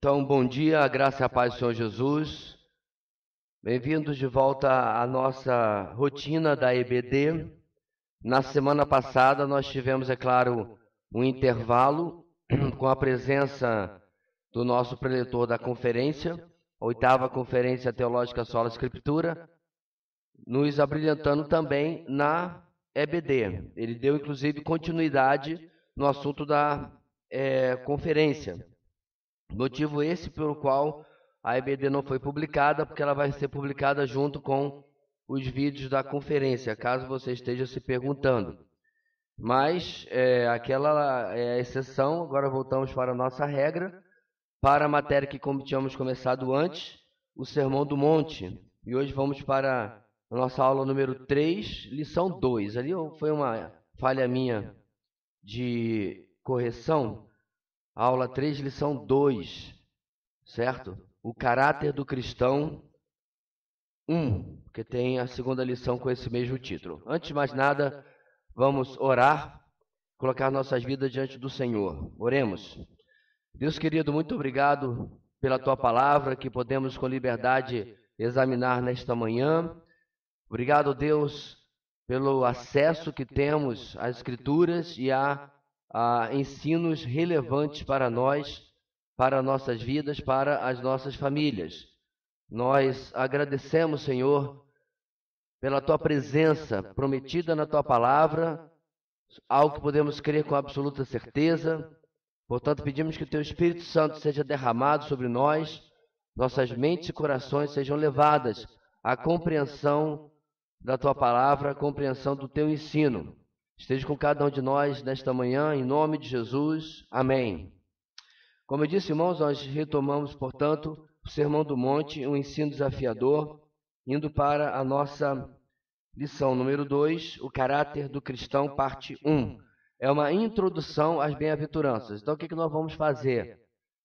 Então, bom dia, a graça e a paz do Senhor Jesus. Bem-vindos de volta à nossa rotina da EBD. Na semana passada, nós tivemos, é claro, um intervalo com a presença do nosso preletor da conferência, a 8ª Conferência Teológica Sola Escritura, nos abrilhantando também na EBD. Ele deu, inclusive, continuidade no assunto da conferência. Motivo esse pelo qual a EBD não foi publicada, porque ela vai ser publicada junto com os vídeos da conferência, caso você esteja se perguntando. Mas aquela é a exceção. Agora voltamos para a nossa regra, para a matéria que, como tínhamos começado antes, o Sermão do Monte. E hoje vamos para a nossa aula número 3, lição 2. Ali foi uma falha minha de correção. Aula 3, lição 2, certo? O caráter do cristão 1, que tem a segunda lição com esse mesmo título. Antes de mais nada, vamos orar, colocar nossas vidas diante do Senhor. Oremos. Deus querido, muito obrigado pela Tua palavra, que podemos com liberdade examinar nesta manhã. Obrigado, Deus, pelo acesso que temos às Escrituras e a ensinos relevantes para nós, para nossas vidas, para as nossas famílias. Nós agradecemos, Senhor, pela Tua presença prometida na Tua palavra, algo que podemos crer com absoluta certeza. Portanto, pedimos que o Teu Espírito Santo seja derramado sobre nós, nossas mentes e corações sejam levadas à compreensão da Tua palavra, à compreensão do Teu ensino. Esteja com cada um de nós nesta manhã, em nome de Jesus. Amém. Como eu disse, irmãos, nós retomamos, portanto, o Sermão do Monte, um ensino desafiador, indo para a nossa lição número 2, o caráter do cristão, parte 1. É uma introdução às bem-aventuranças. Então, o que nós vamos fazer?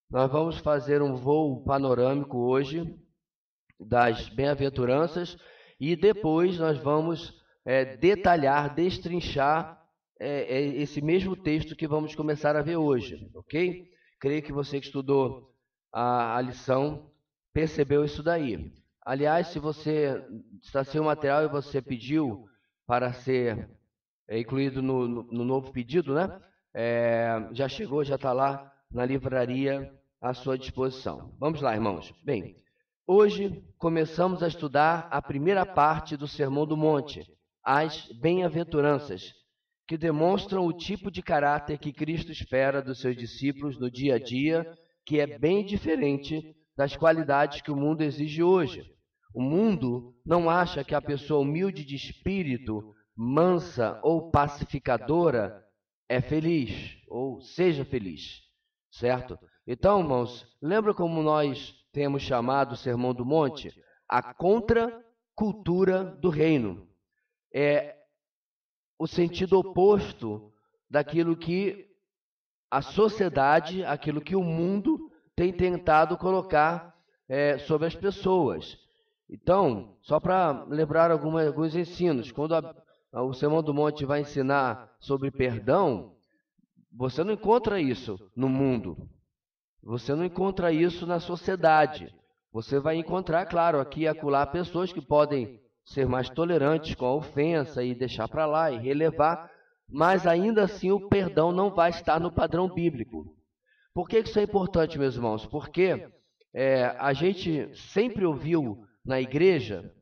Nós vamos fazer um voo panorâmico hoje das bem-aventuranças e depois nós vamos detalhar, destrinchar esse mesmo texto que vamos começar a ver hoje, ok? Creio que você que estudou a lição percebeu isso daí. Aliás, se você está sem o material e você pediu para ser incluído no novo pedido, né? Já chegou, já está lá na livraria à sua disposição. Vamos lá, irmãos. Bem, hoje começamos a estudar a primeira parte do Sermão do Monte, as bem-aventuranças, que demonstram o tipo de caráter que Cristo espera dos seus discípulos no dia a dia, que é bem diferente das qualidades que o mundo exige hoje. O mundo não acha que a pessoa humilde de espírito, mansa ou pacificadora é feliz, ou seja feliz, certo? Então, irmãos, lembra como nós temos chamado o Sermão do Monte? A contracultura do reino. É o sentido oposto daquilo que a sociedade, aquilo que o mundo tem tentado colocar sobre as pessoas. Então, só para lembrar alguns ensinos, quando o Sermão do Monte vai ensinar sobre perdão, você não encontra isso no mundo. Você não encontra isso na sociedade. Você vai encontrar, claro, aqui e acolá pessoas que podem ser mais tolerantes com a ofensa e deixar para lá e relevar, mas ainda assim o perdão não vai estar no padrão bíblico. Por que isso é importante, meus irmãos? Porque a gente sempre ouviu na igreja,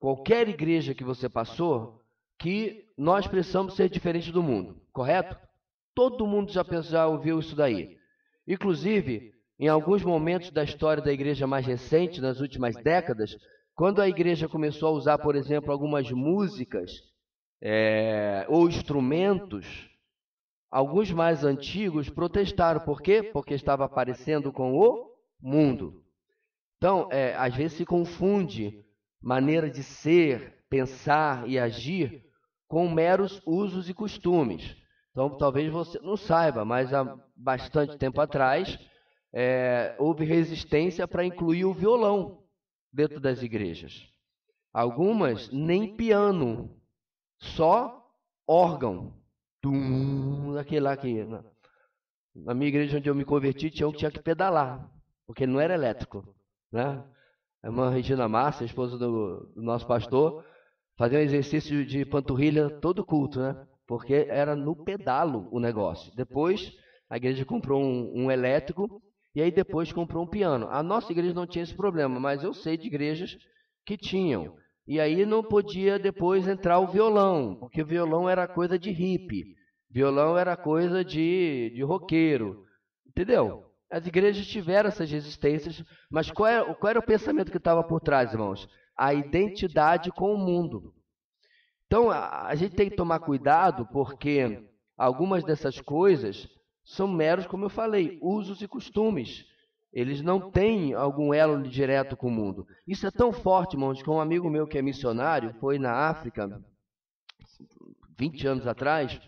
qualquer igreja que você passou, que nós precisamos ser diferentes do mundo, correto? Todo mundo já ouviu isso daí. Inclusive, em alguns momentos da história da igreja mais recente, nas últimas décadas, quando a igreja começou a usar, por exemplo, algumas músicas ou instrumentos, alguns mais antigos protestaram. Por quê? Porque estava parecendo com o mundo. Então, às vezes se confunde maneira de ser, pensar e agir com meros usos e costumes. Então, talvez você não saiba, mas há bastante tempo atrás houve resistência para incluir o violão dentro das igrejas. Algumas nem piano, só órgão. Aquele lá que na minha igreja onde eu me converti tinha que pedalar. porque não era elétrico, né? A irmã Regina Márcia, a esposa do nosso pastor, fazia um exercício de panturrilha todo culto, né? Porque era no pedalo o negócio. Depois, a igreja comprou um elétrico e aí depois comprou um piano. A nossa igreja não tinha esse problema, mas eu sei de igrejas que tinham. E aí não podia depois entrar o violão, porque violão era coisa de hippie, violão era coisa de roqueiro, entendeu? As igrejas tiveram essas resistências, mas qual era o pensamento que estava por trás, irmãos? A identidade com o mundo. Então, a gente tem que tomar cuidado, porque algumas dessas coisas são meros, como eu falei, usos e costumes. Eles não têm algum elo direto com o mundo. Isso é tão forte, irmãos, que um amigo meu que é missionário foi na África, 20 anos atrás,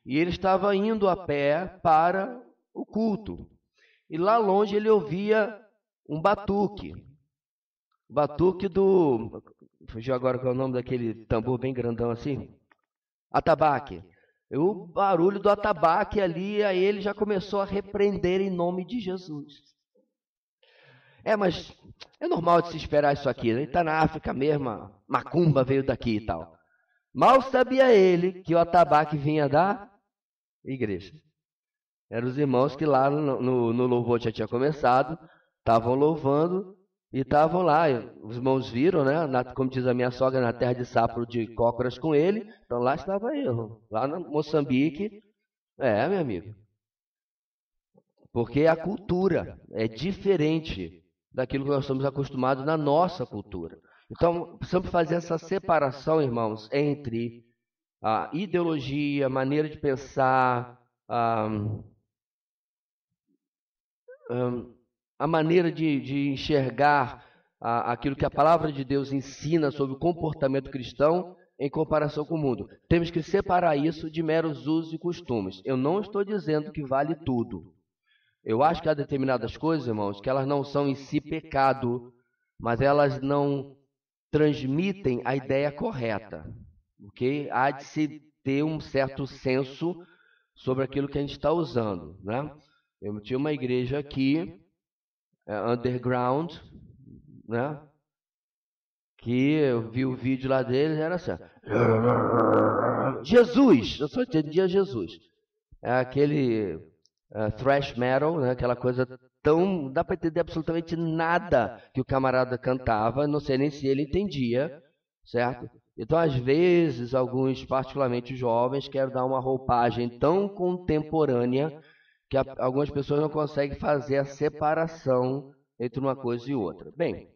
e ele estava indo a pé para o culto. E lá longe ele ouvia um batuque. Batuque do... Fugiu agora qual é o nome daquele tambor bem grandão assim? Atabaque. E o barulho do atabaque ali, aí ele já começou a repreender em nome de Jesus. Mas é normal de se esperar isso aqui, né? Ele está na África mesmo, a macumba veio daqui e tal. Mal sabia ele que o atabaque vinha da igreja. Eram os irmãos que lá no louvor já tinha começado, estavam louvando e estavam lá. Os irmãos viram, né? Como diz a minha sogra, na terra de sapro de cócoras com ele. Então lá estava eu, lá no Moçambique. Meu amigo. Porque a cultura é diferente daquilo que nós estamos acostumados na nossa cultura. Então, precisamos fazer essa separação, irmãos, entre a ideologia, a maneira de pensar, a maneira de enxergar aquilo que a palavra de Deus ensina sobre o comportamento cristão em comparação com o mundo. Temos que separar isso de meros usos e costumes. Eu não estou dizendo que vale tudo. Eu acho que há determinadas coisas, irmãos, que elas não são em si pecado, mas elas não transmitem a ideia correta. Ok? Há de se ter um certo senso sobre aquilo que a gente está usando, né? Eu tinha uma igreja aqui, underground, né? Que eu vi o vídeo lá deles, era assim: Jesus! Eu só entendia Jesus. É aquele thrash metal, né? Aquela coisa tão... Não dá para entender absolutamente nada que o camarada cantava, não sei nem se ele entendia, certo? Então, às vezes, alguns, particularmente jovens, querem dar uma roupagem tão contemporânea que algumas pessoas não conseguem fazer a separação entre uma coisa e outra. Bem,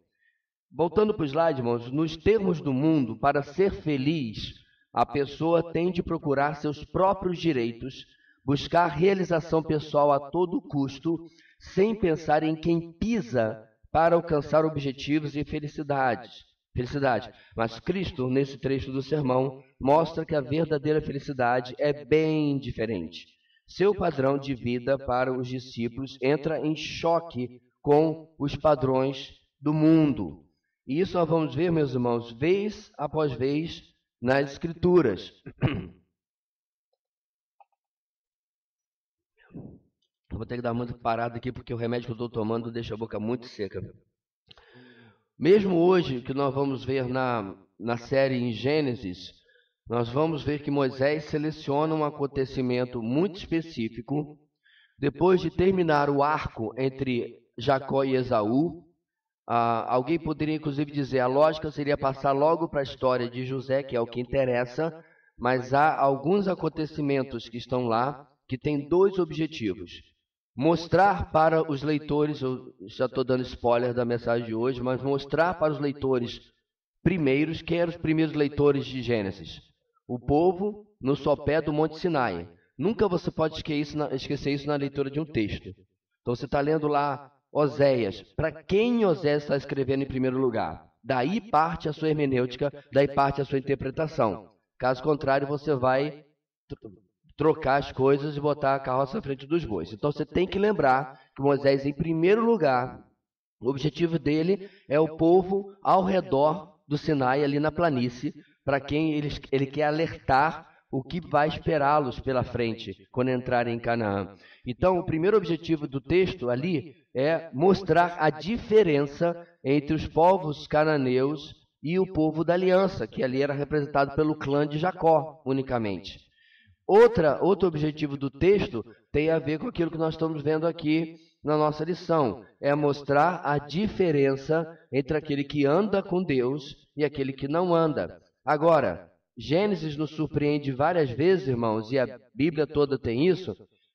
voltando para o slide, irmãos, nos termos do mundo, para ser feliz, a pessoa tem de procurar seus próprios direitos, buscar realização pessoal a todo custo, sem pensar em quem pisa para alcançar objetivos e felicidade. Mas Cristo, nesse trecho do sermão, mostra que a verdadeira felicidade é bem diferente. Seu padrão de vida para os discípulos entra em choque com os padrões do mundo. E isso nós vamos ver, meus irmãos, vez após vez nas Escrituras. Vou ter que dar muito parada aqui, porque o remédio que eu estou tomando deixa a boca muito seca. Mesmo hoje, que nós vamos ver na série em Gênesis, nós vamos ver que Moisés seleciona um acontecimento muito específico. Depois de terminar o arco entre Jacó e Esaú, alguém poderia inclusive dizer, a lógica seria passar logo para a história de José, que é o que interessa, mas há alguns acontecimentos que estão lá que têm dois objetivos. Mostrar para os leitores, eu já estou dando spoiler da mensagem de hoje, mas mostrar para os leitores primeiros, quem eram os primeiros leitores de Gênesis? O povo no sopé do Monte Sinai. Nunca você pode esquecer isso na leitura de um texto. Então você está lendo lá Oséias. Para quem Oséias está escrevendo em primeiro lugar? Daí parte a sua hermenêutica, daí parte a sua interpretação. Caso contrário, você vai trocar as coisas e botar a carroça à frente dos bois. Então você tem que lembrar que Moisés, em primeiro lugar, o objetivo dele é o povo ao redor do Sinai, ali na planície, para quem ele quer alertar o que vai esperá-los pela frente quando entrarem em Canaã. Então, o primeiro objetivo do texto ali é mostrar a diferença entre os povos cananeus e o povo da aliança, que ali era representado pelo clã de Jacó unicamente. Outro objetivo do texto tem a ver com aquilo que nós estamos vendo aqui na nossa lição. É mostrar a diferença entre aquele que anda com Deus e aquele que não anda. Agora, Gênesis nos surpreende várias vezes, irmãos, e a Bíblia toda tem isso.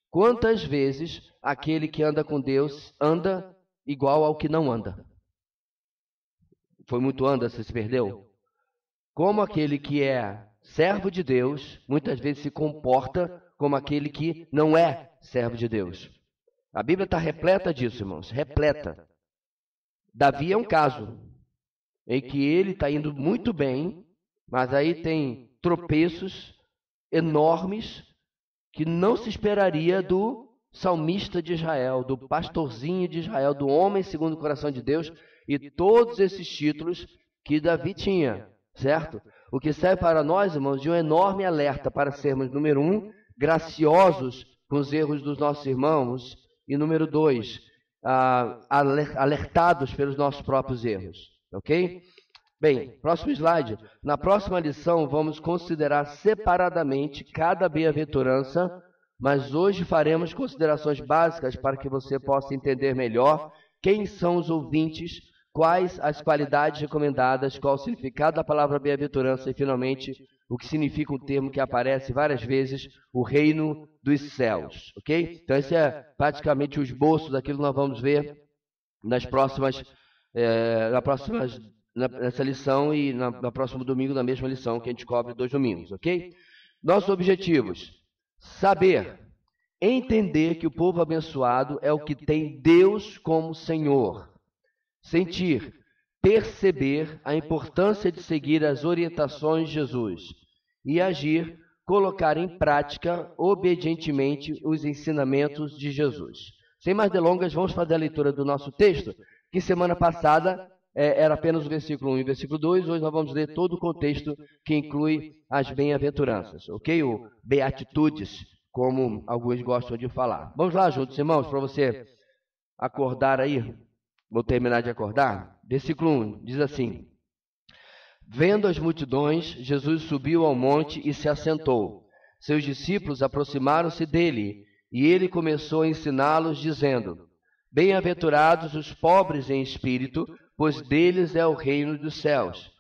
Quantas vezes aquele que anda com Deus anda igual ao que não anda? Foi muito anda, você se perdeu? Como aquele que é servo de Deus, muitas vezes se comporta como aquele que não é servo de Deus. A Bíblia está repleta disso, irmãos, repleta. Davi é um caso em que ele está indo muito bem, mas aí tem tropeços enormes que não se esperaria do salmista de Israel, do pastorzinho de Israel, do homem segundo o coração de Deus, e todos esses títulos que Davi tinha, certo? O que serve para nós, irmãos, de um enorme alerta para sermos, número 1, graciosos com os erros dos nossos irmãos, e número 2, alertados pelos nossos próprios erros, ok? Bem, próximo slide. Na próxima lição, vamos considerar separadamente cada bem-aventurança, mas hoje faremos considerações básicas para que você possa entender melhor quem são os ouvintes, quais as qualidades recomendadas, qual o significado da palavra bem-aventurança e, finalmente, o que significa um termo que aparece várias vezes, o reino dos céus, ok? Então, esse é praticamente o esboço daquilo que nós vamos ver nessa lição e na próximo domingo, na mesma lição, que a gente cobre 2 domingos, ok? Nossos objetivos: saber, entender que o povo abençoado é o que tem Deus como Senhor. Sentir, perceber a importância de seguir as orientações de Jesus. E agir, colocar em prática obedientemente os ensinamentos de Jesus. Sem mais delongas, vamos fazer a leitura do nosso texto, que semana passada era apenas o versículo 1 e o versículo 2, hoje nós vamos ler todo o contexto que inclui as bem-aventuranças, ok? Ou beatitudes, como alguns gostam de falar. Vamos lá juntos, irmãos, para você acordar aí. Vou terminar de acordar. Versículo 1 diz assim: Vendo as multidões, Jesus subiu ao monte e se assentou. Seus discípulos aproximaram-se dele, e ele começou a ensiná-los, dizendo: Bem-aventurados os pobres em espírito, pois deles é o reino dos céus.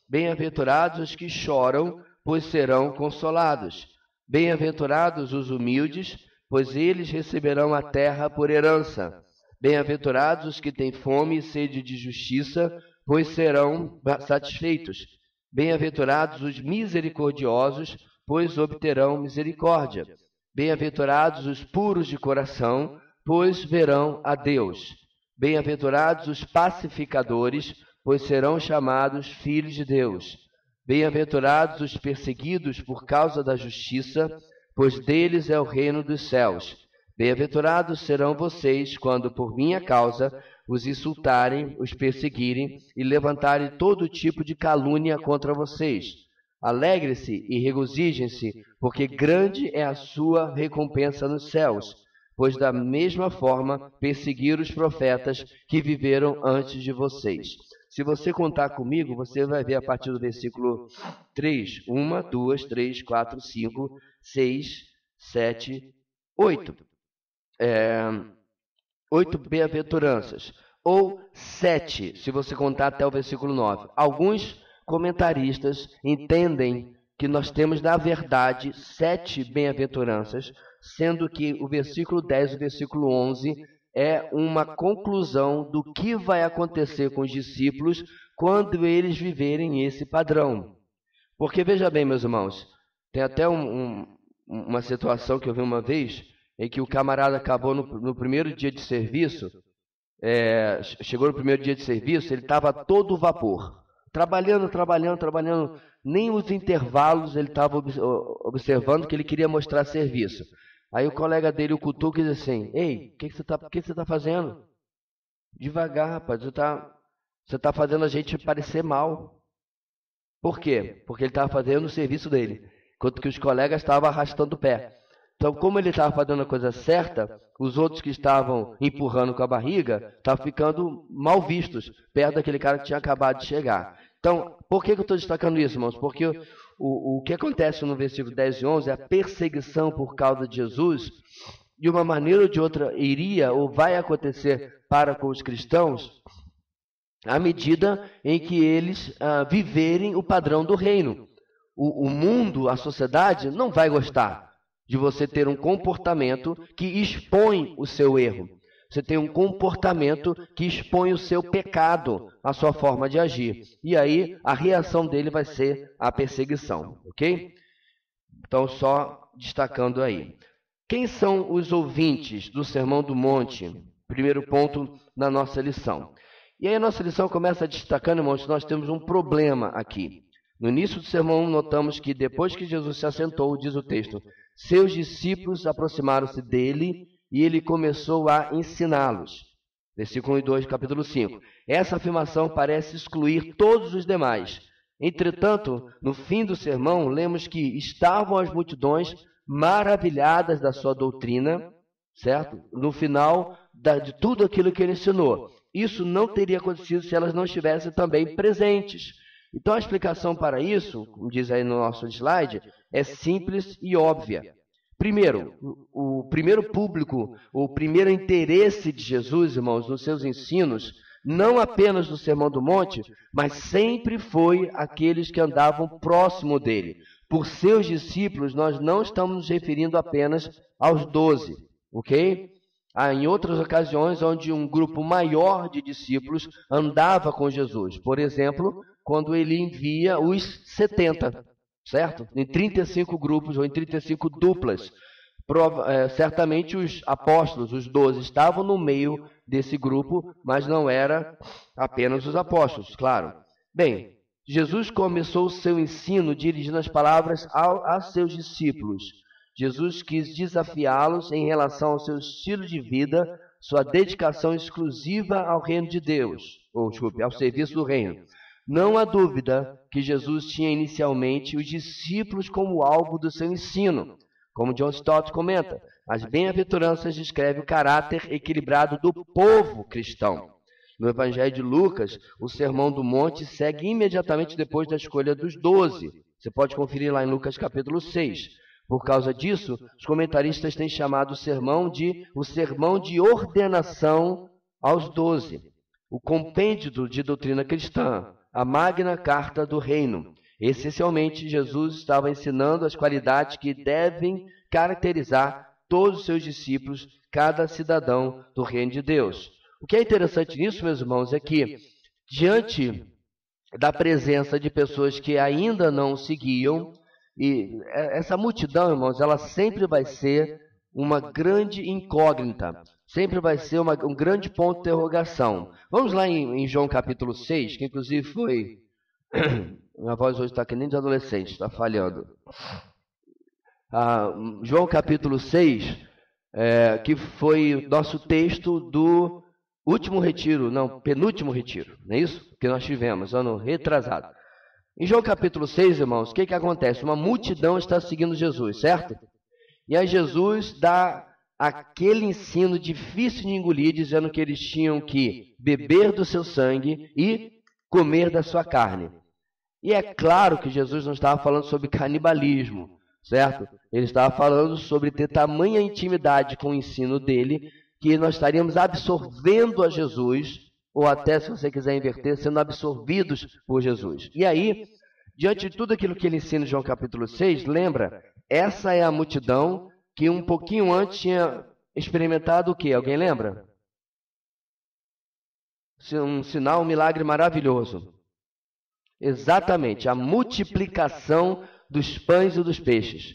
Bem-aventurados os que choram, pois serão consolados. Bem-aventurados os humildes, pois eles receberão a terra por herança. Bem-aventurados os que têm fome e sede de justiça, pois serão satisfeitos. Bem-aventurados os misericordiosos, pois obterão misericórdia. Bem-aventurados os puros de coração, pois verão a Deus. Bem-aventurados os pacificadores, pois serão chamados filhos de Deus. Bem-aventurados os perseguidos por causa da justiça, pois deles é o reino dos céus. Bem-aventurados serão vocês quando, por minha causa, os insultarem, os perseguirem e levantarem todo tipo de calúnia contra vocês. Alegre-se e regozijem-se, porque grande é a sua recompensa nos céus, pois da mesma forma perseguiram os profetas que viveram antes de vocês. Se você contar comigo, você vai ver a partir do versículo 3, 1, 2, 3, 4, 5, 6, 7, 8. 8 bem-aventuranças, ou 7, se você contar até o versículo 9. Alguns comentaristas entendem que nós temos, na verdade, 7 bem-aventuranças, sendo que o versículo 10 e o versículo 11 é uma conclusão do que vai acontecer com os discípulos quando eles viverem esse padrão. Porque, veja bem, meus irmãos, tem até uma situação que eu vi uma vez, em que o camarada acabou no primeiro dia de serviço, chegou no primeiro dia de serviço, ele estava todo vapor, trabalhando, nem os intervalos ele estava observando, que ele queria mostrar serviço. Aí o colega dele, o cutuca, diz assim: Ei, o que você está fazendo? Devagar, rapaz, você está fazendo a gente parecer mal. Por quê? Porque ele estava fazendo o serviço dele. enquanto que os colegas estavam arrastando o pé. Então, como ele estava fazendo a coisa certa, os outros que estavam empurrando com a barriga estavam ficando mal vistos, perto daquele cara que tinha acabado de chegar. Então, por que eu estou destacando isso, irmãos? Porque o que acontece no versículo 10 e 11 é a perseguição por causa de Jesus, de uma maneira ou de outra iria ou vai acontecer para com os cristãos, à medida em que eles viverem o padrão do reino. O mundo, a sociedade, não vai gostar de você ter um comportamento que expõe o seu erro. Você tem um comportamento que expõe o seu pecado, a sua forma de agir. E aí, a reação dele vai ser a perseguição, ok? Então, só destacando aí. Quem são os ouvintes do Sermão do Monte? Primeiro ponto na nossa lição. E aí a nossa lição começa destacando, irmãos, que nós temos um problema aqui. No início do sermão, notamos que depois que Jesus se assentou, diz o texto, seus discípulos aproximaram-se dele e ele começou a ensiná-los. Versículo 1 e 2, capítulo 5. Essa afirmação parece excluir todos os demais. Entretanto, no fim do sermão, lemos que estavam as multidões maravilhadas da sua doutrina, certo? No final de tudo aquilo que ele ensinou. Isso não teria acontecido se elas não estivessem também presentes. Então a explicação para isso, como diz aí no nosso slide, é simples e óbvia. Primeiro, o primeiro público, o primeiro interesse de Jesus, irmãos, nos seus ensinos, não apenas no Sermão do Monte, mas sempre foi aqueles que andavam próximo dele. Por seus discípulos, nós não estamos nos referindo apenas aos 12, ok? Há em outras ocasiões onde um grupo maior de discípulos andava com Jesus. Por exemplo, quando ele envia os 70, certo? Em 35 grupos ou em 35 duplas. Certamente os apóstolos, os 12, estavam no meio desse grupo, mas não era apenas os apóstolos, claro. Bem, Jesus começou o seu ensino dirigindo as palavras a seus discípulos. Jesus quis desafiá-los em relação ao seu estilo de vida, sua dedicação exclusiva ao reino de Deus, ao serviço do reino. Não há dúvida que Jesus tinha inicialmente os discípulos como alvo do seu ensino. Como John Stott comenta, as bem-aventuranças descrevem o caráter equilibrado do povo cristão. No Evangelho de Lucas, o Sermão do Monte segue imediatamente depois da escolha dos 12. Você pode conferir lá em Lucas capítulo 6. Por causa disso, os comentaristas têm chamado o sermão de ordenação aos 12. O compêndio de doutrina cristã, a Magna Carta do Reino. Essencialmente, Jesus estava ensinando as qualidades que devem caracterizar todos os seus discípulos, cada cidadão do reino de Deus. O que é interessante nisso, meus irmãos, é que, diante da presença de pessoas que ainda não seguiam, e essa multidão, irmãos, ela sempre vai ser uma grande incógnita, sempre vai ser um grande ponto de interrogação. Vamos lá em João capítulo 6, que inclusive foi... Minha voz hoje está que nem de adolescente, está falhando. João capítulo 6, que foi nosso texto do último retiro, não, penúltimo retiro, não é isso? Que nós tivemos, ano retrasado. Em João capítulo 6, irmãos, o que acontece? Uma multidão está seguindo Jesus, certo? E aí Jesus dá aquele ensino difícil de engolir, dizendo que eles tinham que beber do seu sangue e comer da sua carne. E é claro que Jesus não estava falando sobre canibalismo, certo? Ele estava falando sobre ter tamanha intimidade com o ensino dele, que nós estaríamos absorvendo a Jesus, ou até, se você quiser inverter, sendo absorvidos por Jesus. E aí, diante de tudo aquilo que ele ensina em João capítulo 6, lembra? Essa é a multidão que um pouquinho antes tinha experimentado o quê? Alguém lembra? Um sinal, um milagre maravilhoso. Exatamente, a multiplicação dos pães e dos peixes.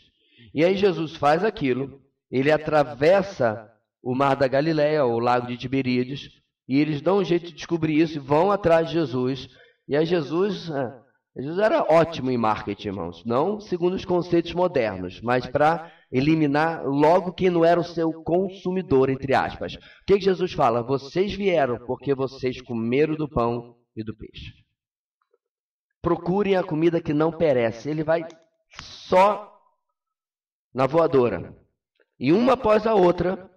E aí Jesus faz aquilo, ele atravessa o mar da Galileia, ou o lago de Tiberíades, e eles dão um jeito de descobrir isso e vão atrás de Jesus. E aí Jesus era ótimo em marketing, irmãos. Não segundo os conceitos modernos, mas para eliminar logo quem não era o seu consumidor, entre aspas. O que Jesus fala? Vocês vieram porque vocês comeram do pão e do peixe. Procurem a comida que não perece. Ele vai só na voadora. E uma após a outra,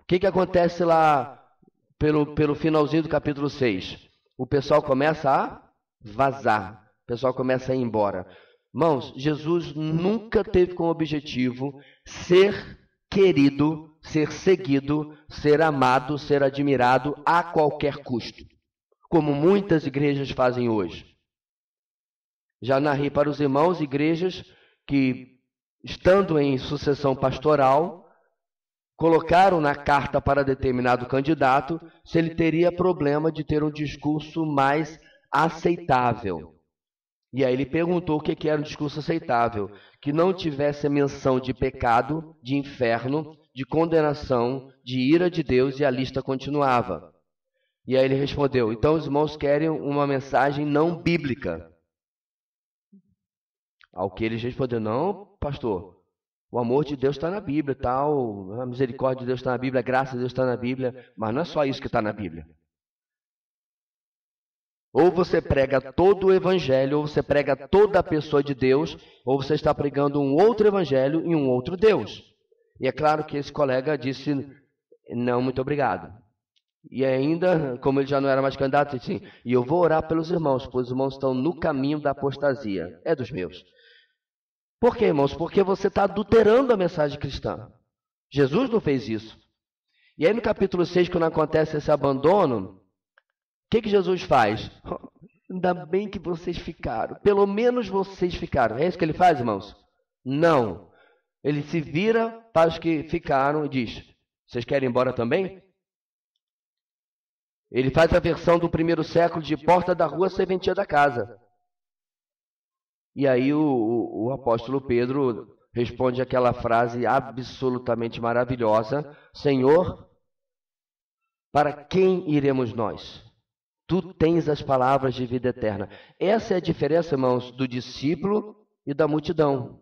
o que acontece lá pelo finalzinho do capítulo 6? O pessoal começa a vazar, o pessoal começa a ir embora. Irmãos, Jesus nunca teve como objetivo ser querido, ser seguido, ser amado, ser admirado a qualquer custo, como muitas igrejas fazem hoje. Já narrei para os irmãos igrejas que, estando em sucessão pastoral, colocaram na carta para determinado candidato se ele teria problema de ter um discurso mais aceitável. E aí ele perguntou o que era um discurso aceitável, que não tivesse a menção de pecado, de inferno, de condenação, de ira de Deus, e a lista continuava. E aí ele respondeu, então os irmãos querem uma mensagem não bíblica. Ao que eles responderam, não, pastor, o amor de Deus está na Bíblia, tal, a misericórdia de Deus está na Bíblia, a graça de Deus está na Bíblia, mas não é só isso que está na Bíblia. Ou você prega todo o evangelho, ou você prega toda a pessoa de Deus, ou você está pregando um outro evangelho e um outro Deus. E é claro que esse colega disse, não, muito obrigado. E ainda, como ele já não era mais candidato, disse assim, e eu vou orar pelos irmãos, pois os irmãos estão no caminho da apostasia. É dos meus. Por quê, irmãos? Porque você está adulterando a mensagem cristã. Jesus não fez isso. E aí no capítulo 6, quando acontece esse abandono, o que Jesus faz? Ainda bem que vocês ficaram. Pelo menos vocês ficaram. É isso que ele faz, irmãos? Não. Ele se vira para os que ficaram e diz, vocês querem ir embora também? Ele faz a versão do primeiro século de porta da rua, serventia da casa. E aí o apóstolo Pedro responde aquela frase absolutamente maravilhosa, Senhor, para quem iremos nós? Tu tens as palavras de vida eterna. Essa é a diferença, irmãos, do discípulo e da multidão.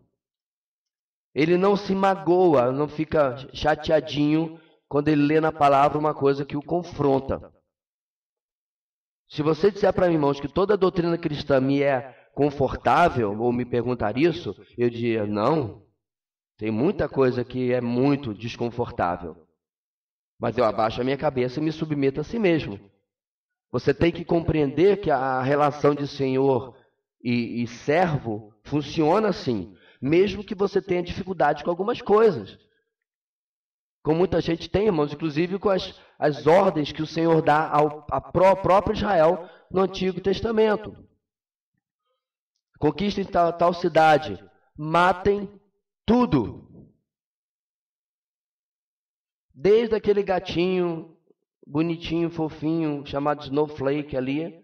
Ele não se magoa, não fica chateadinho quando ele lê na palavra uma coisa que o confronta. Se você disser para mim, irmãos, que toda a doutrina cristã me é confortável, ou me perguntar isso, eu diria, não, tem muita coisa que é muito desconfortável. Mas eu abaixo a minha cabeça e me submeto a si mesmo. Você tem que compreender que a relação de senhor e servo funciona assim, mesmo que você tenha dificuldade com algumas coisas. Como muita gente tem, irmãos, inclusive com as ordens que o Senhor dá ao próprio Israel no Antigo Testamento. Conquistem tal cidade, matem tudo. Desde aquele gatinho bonitinho, fofinho, chamado Snowflake ali,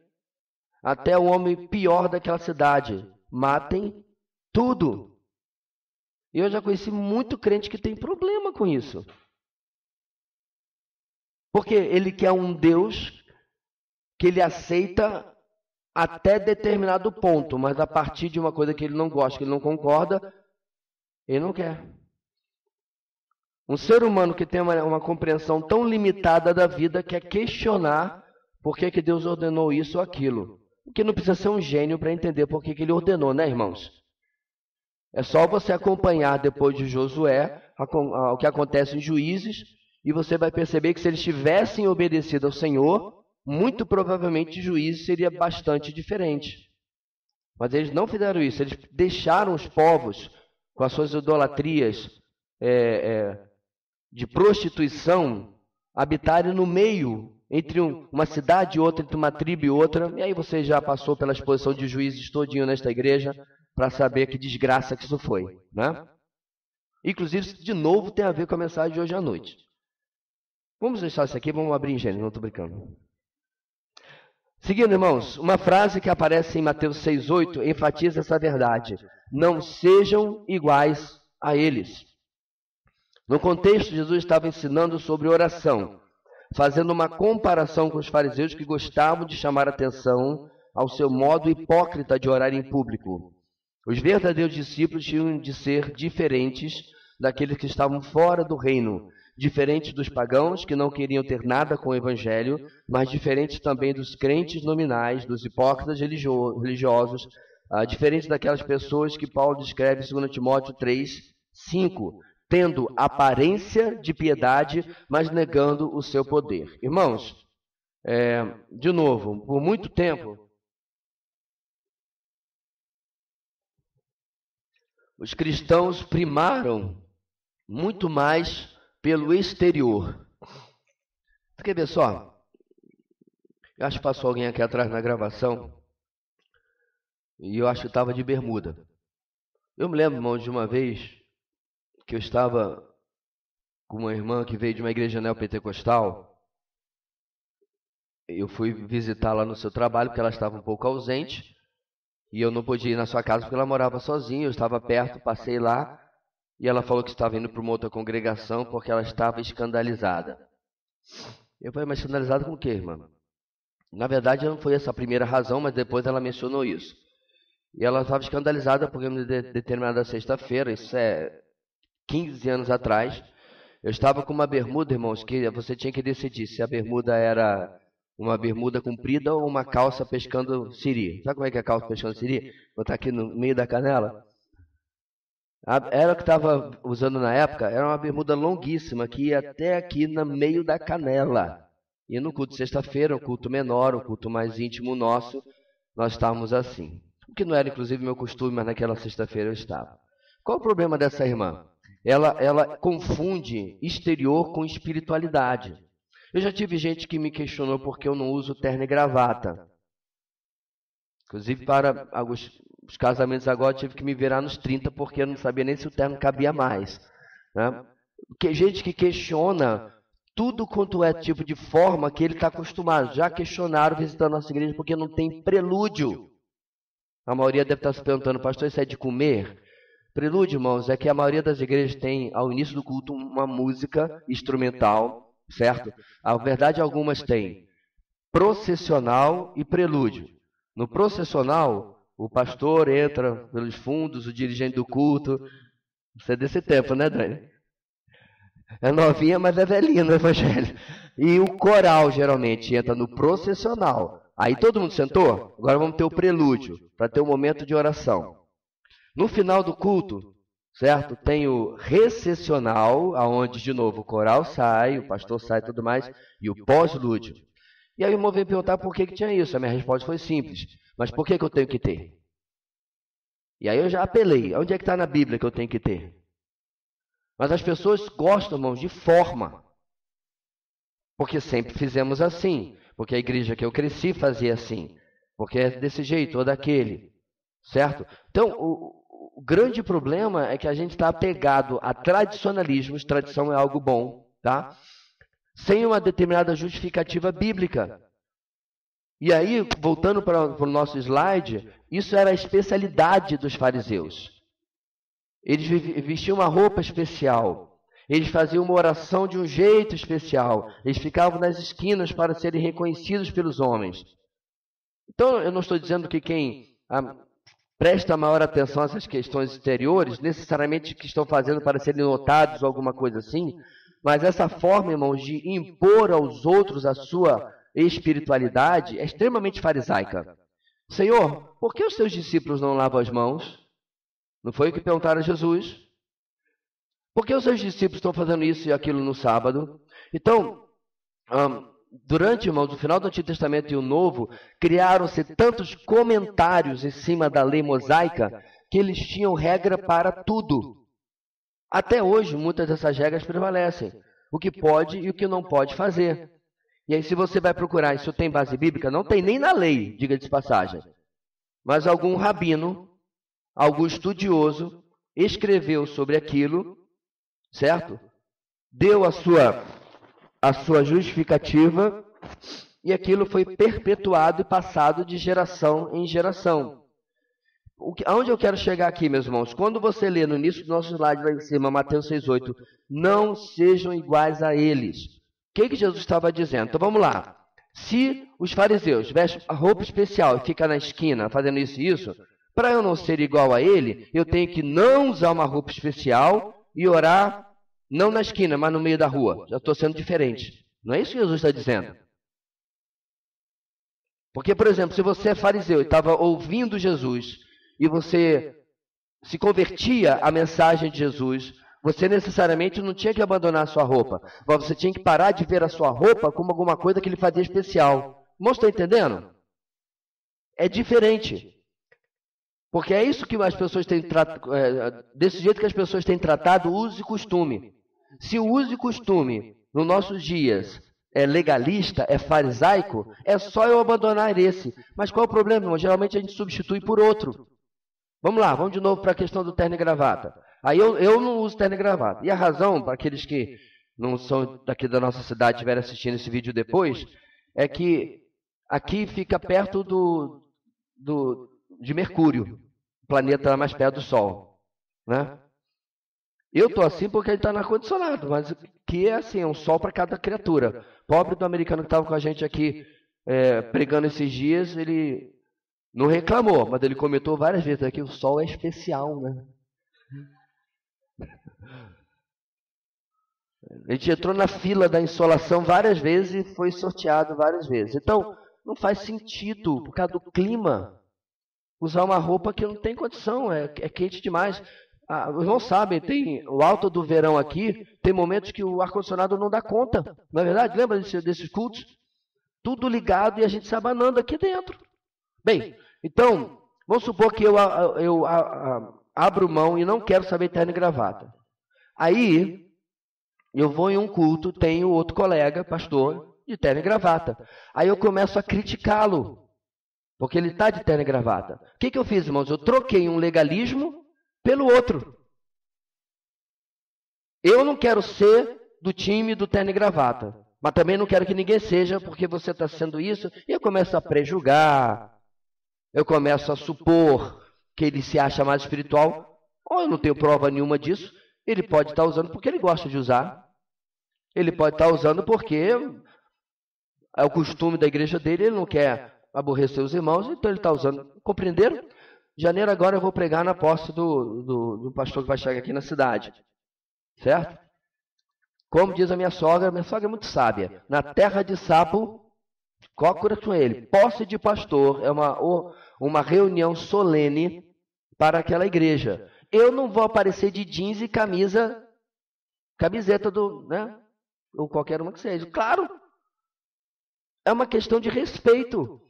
até o homem pior daquela cidade. Matem tudo. E eu já conheci muito crente que tem problema com isso. Porque ele quer um Deus que ele aceita até determinado ponto, mas a partir de uma coisa que ele não gosta, que ele não concorda, ele não quer. Um ser humano que tem uma compreensão tão limitada da vida quer questionar por que Deus ordenou isso ou aquilo. Porque não precisa ser um gênio para entender por que ele ordenou, né, irmãos? É só você acompanhar depois de Josué o que acontece em Juízes e você vai perceber que se eles tivessem obedecido ao Senhor, muito provavelmente Juízes seria bastante diferente. Mas eles não fizeram isso, eles deixaram os povos com as suas idolatrias de prostituição habitarem no meio, entre uma cidade e outra, entre uma tribo e outra. E aí você já passou pela exposição de Juízes todinho nesta igreja para saber que desgraça que isso foi, né? Inclusive, de novo, tem a ver com a mensagem de hoje à noite. Vamos deixar isso aqui, vamos abrir em Gênesis, não estou brincando. Seguindo, irmãos, uma frase que aparece em Mateus 6,8 enfatiza essa verdade. Não sejam iguais a eles. No contexto, Jesus estava ensinando sobre oração, fazendo uma comparação com os fariseus que gostavam de chamar atenção ao seu modo hipócrita de orar em público. Os verdadeiros discípulos tinham de ser diferentes daqueles que estavam fora do reino, diferentes dos pagãos que não queriam ter nada com o evangelho, mas diferentes também dos crentes nominais, dos hipócritas religiosos, diferentes daquelas pessoas que Paulo descreve em 2 Timóteo 3, 5. Tendo aparência de piedade, mas negando o seu poder. Irmãos, de novo, por muito tempo, os cristãos primaram muito mais pelo exterior. Você quer ver só? Eu acho que passou alguém aqui atrás na gravação e eu acho que estava de bermuda. Eu me lembro, irmão, de uma vez que eu estava com uma irmã que veio de uma igreja neopentecostal. Eu fui visitá-la no seu trabalho porque ela estava um pouco ausente e eu não podia ir na sua casa porque ela morava sozinha. Eu estava perto, passei lá e ela falou que estava indo para uma outra congregação porque ela estava escandalizada. Eu falei, mas escandalizada com o quê, irmã? Na verdade, não foi essa a primeira razão, mas depois ela mencionou isso. E ela estava escandalizada porque em determinada sexta-feira, isso é 15 anos atrás, eu estava com uma bermuda, irmãos, que você tinha que decidir se a bermuda era uma bermuda comprida ou uma calça pescando siri. Sabe como é que é a calça pescando siri? Botar aqui no meio da canela. Ela que estava usando na época era uma bermuda longuíssima, que ia até aqui no meio da canela. E no culto de sexta-feira, um culto menor, um culto mais íntimo nosso, nós estávamos assim. O que não era, inclusive, meu costume, mas naquela sexta-feira eu estava. Qual o problema dessa irmã? Ela confunde exterior com espiritualidade. Eu já tive gente que me questionou porque eu não uso terno e gravata. Inclusive, para os casamentos agora, eu tive que me virar nos 30 porque eu não sabia nem se o terno cabia mais. Né? Gente que questiona tudo quanto é tipo de forma que ele está acostumado. Já questionaram visitando a nossa igreja porque não tem prelúdio. A maioria deve estar se perguntando, pastor, isso é de comer? Prelúdio, irmãos, é que a maioria das igrejas tem, ao início do culto, uma música instrumental, certo? A verdade, algumas têm processional e prelúdio. No processional, o pastor entra pelos fundos, o dirigente do culto. Você é desse tempo, né, Dani? É novinha, mas é velhinha no evangelho. E o coral, geralmente, entra no processional. Aí todo mundo sentou? Agora vamos ter o prelúdio, para ter um momento de oração. No final do culto, certo? Tem o recessional, aonde, de novo, o coral sai, o pastor sai e tudo mais, e o pós-lúdio. E aí o irmão veio perguntar por que tinha isso. A minha resposta foi simples. Mas por que eu tenho que ter? E aí eu já apelei. Onde é que está na Bíblia que eu tenho que ter? Mas as pessoas gostam, irmãos, de forma. Porque sempre fizemos assim. Porque a igreja que eu cresci fazia assim. Porque é desse jeito ou daquele. Certo? Então, o grande problema é que a gente está apegado a tradicionalismos. Tradição é algo bom, tá? Sem uma determinada justificativa bíblica. E aí, voltando para o nosso slide, isso era a especialidade dos fariseus. Eles vestiam uma roupa especial. Eles faziam uma oração de um jeito especial. Eles ficavam nas esquinas para serem reconhecidos pelos homens. Então, eu não estou dizendo que quem presta maior atenção a essas questões exteriores, necessariamente que estão fazendo para serem notados ou alguma coisa assim, mas essa forma, irmãos, de impor aos outros a sua espiritualidade é extremamente farisaica. Senhor, por que os seus discípulos não lavam as mãos? Não foi o que perguntaram a Jesus? Por que os seus discípulos estão fazendo isso e aquilo no sábado? Então, durante, irmãos, o final do Antigo Testamento e o Novo, criaram-se tantos comentários em cima da lei mosaica que eles tinham regra para tudo. Até hoje, muitas dessas regras prevalecem. O que pode e o que não pode fazer. E aí, se você vai procurar, isso tem base bíblica? Não tem nem na lei, diga de passagem. Mas algum rabino, algum estudioso, escreveu sobre aquilo, certo? Deu a sua justificativa, e aquilo foi perpetuado e passado de geração em geração. Aonde eu quero chegar aqui, meus irmãos? Quando você lê no início do nosso slide lá em cima, Mateus 6,8, não sejam iguais a eles. O que Jesus estava dizendo? Então vamos lá. Se os fariseus vestem a roupa especial e ficam na esquina fazendo isso e isso, para eu não ser igual a ele, eu tenho que não usar uma roupa especial e orar não na esquina, mas no meio da rua. Já estou sendo diferente. Não é isso que Jesus está dizendo. Porque, por exemplo, se você é fariseu e estava ouvindo Jesus, e você se convertia à mensagem de Jesus, você necessariamente não tinha que abandonar a sua roupa, mas você tinha que parar de ver a sua roupa como alguma coisa que ele fazia especial. Irmãos, estão entendendo? É diferente. Porque é isso que as pessoas têm tratado, desse jeito que as pessoas têm tratado o uso e costume. Se o uso e costume, nos nossos dias, é legalista, é farisaico, é só eu abandonar esse. Mas qual é o problema, irmão? Geralmente a gente substitui por outro. Vamos lá, vamos de novo para a questão do terno e gravata. Aí eu não uso terno e gravata. E a razão, para aqueles que não são daqui da nossa cidade e estiverem assistindo esse vídeo depois, é que aqui fica perto de Mercúrio, o planeta mais perto do Sol, né? Eu estou assim porque ele está no ar-condicionado, mas que é assim, é um sol para cada criatura. Pobre do americano que estava com a gente aqui pregando esses dias, ele não reclamou, mas ele comentou várias vezes que o sol é especial, né? A gente entrou na fila da insolação várias vezes e foi sorteado várias vezes. Então, não faz sentido, por causa do clima, usar uma roupa que não tem condição, é quente demais. Os irmãos sabem, tem o alto do verão aqui, tem momentos que o ar-condicionado não dá conta. Não é verdade? Lembra desses cultos? Tudo ligado e a gente se abanando aqui dentro. Bem, então, vamos supor que eu abro mão e não quero saber terno e gravata. Aí, eu vou em um culto, tenho outro colega, pastor, de terno e gravata. Aí eu começo a criticá-lo, porque ele está de terno e gravata. O que eu fiz, irmãos? Eu troquei um legalismo pelo outro. Eu não quero ser do time do terno e gravata, mas também não quero que ninguém seja, porque você está sendo isso, e eu começo a prejulgar, eu começo a supor que ele se acha mais espiritual, ou eu não tenho prova nenhuma disso, ele pode estar usando porque ele gosta de usar, ele pode estar usando porque é o costume da igreja dele, ele não quer aborrecer os irmãos, então ele está usando. Compreenderam? Janeiro agora eu vou pregar na posse do pastor que vai chegar aqui na cidade. Certo? Como diz a minha sogra é muito sábia. Na terra de sapo, cócora com ele. Posse de pastor é uma reunião solene para aquela igreja. Eu não vou aparecer de jeans e camiseta né? Ou qualquer uma que seja. Claro! É uma questão de respeito.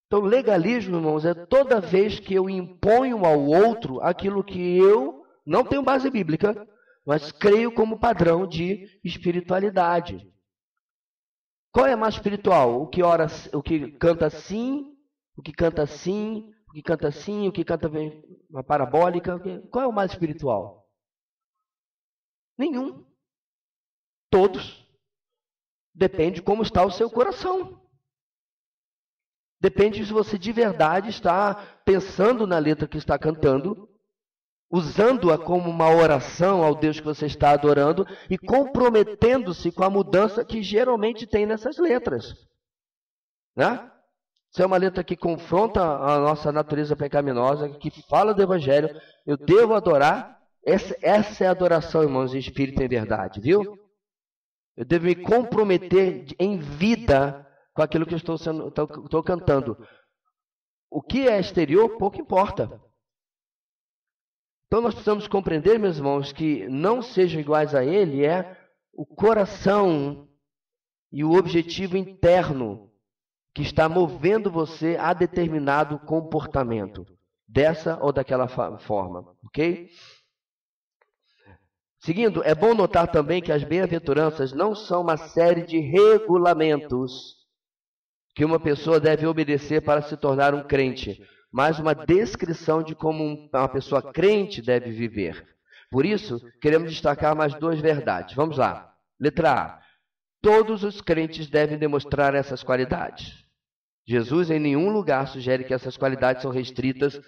Então, legalismo, irmãos, é toda vez que eu imponho ao outro aquilo que eu não tenho base bíblica, mas creio como padrão de espiritualidade. Qual é mais espiritual? O que canta assim, o que canta assim, o que canta assim, o que canta uma parabólica? Qual é o mais espiritual? Nenhum. Todos. Depende de como está o seu coração. Depende se você de verdade está pensando na letra que está cantando, usando-a como uma oração ao Deus que você está adorando e comprometendo-se com a mudança que geralmente tem nessas letras. Né? Se é uma letra que confronta a nossa natureza pecaminosa, que fala do Evangelho, eu devo adorar, essa é a adoração, irmãos, em espírito e em verdade, viu? Eu devo me comprometer em vida com aquilo que eu estou cantando. O que é exterior, pouco importa. Então nós precisamos compreender, meus irmãos, que não sejam iguais a ele é o coração e o objetivo interno que está movendo você a determinado comportamento, dessa ou daquela forma, ok? Seguindo, é bom notar também que as bem-aventuranças não são uma série de regulamentos que uma pessoa deve obedecer para se tornar um crente, mas uma descrição de como uma pessoa crente deve viver. Por isso, queremos destacar mais duas verdades. Vamos lá. Letra A. Todos os crentes devem demonstrar essas qualidades. Jesus em nenhum lugar sugere que essas qualidades são restritas,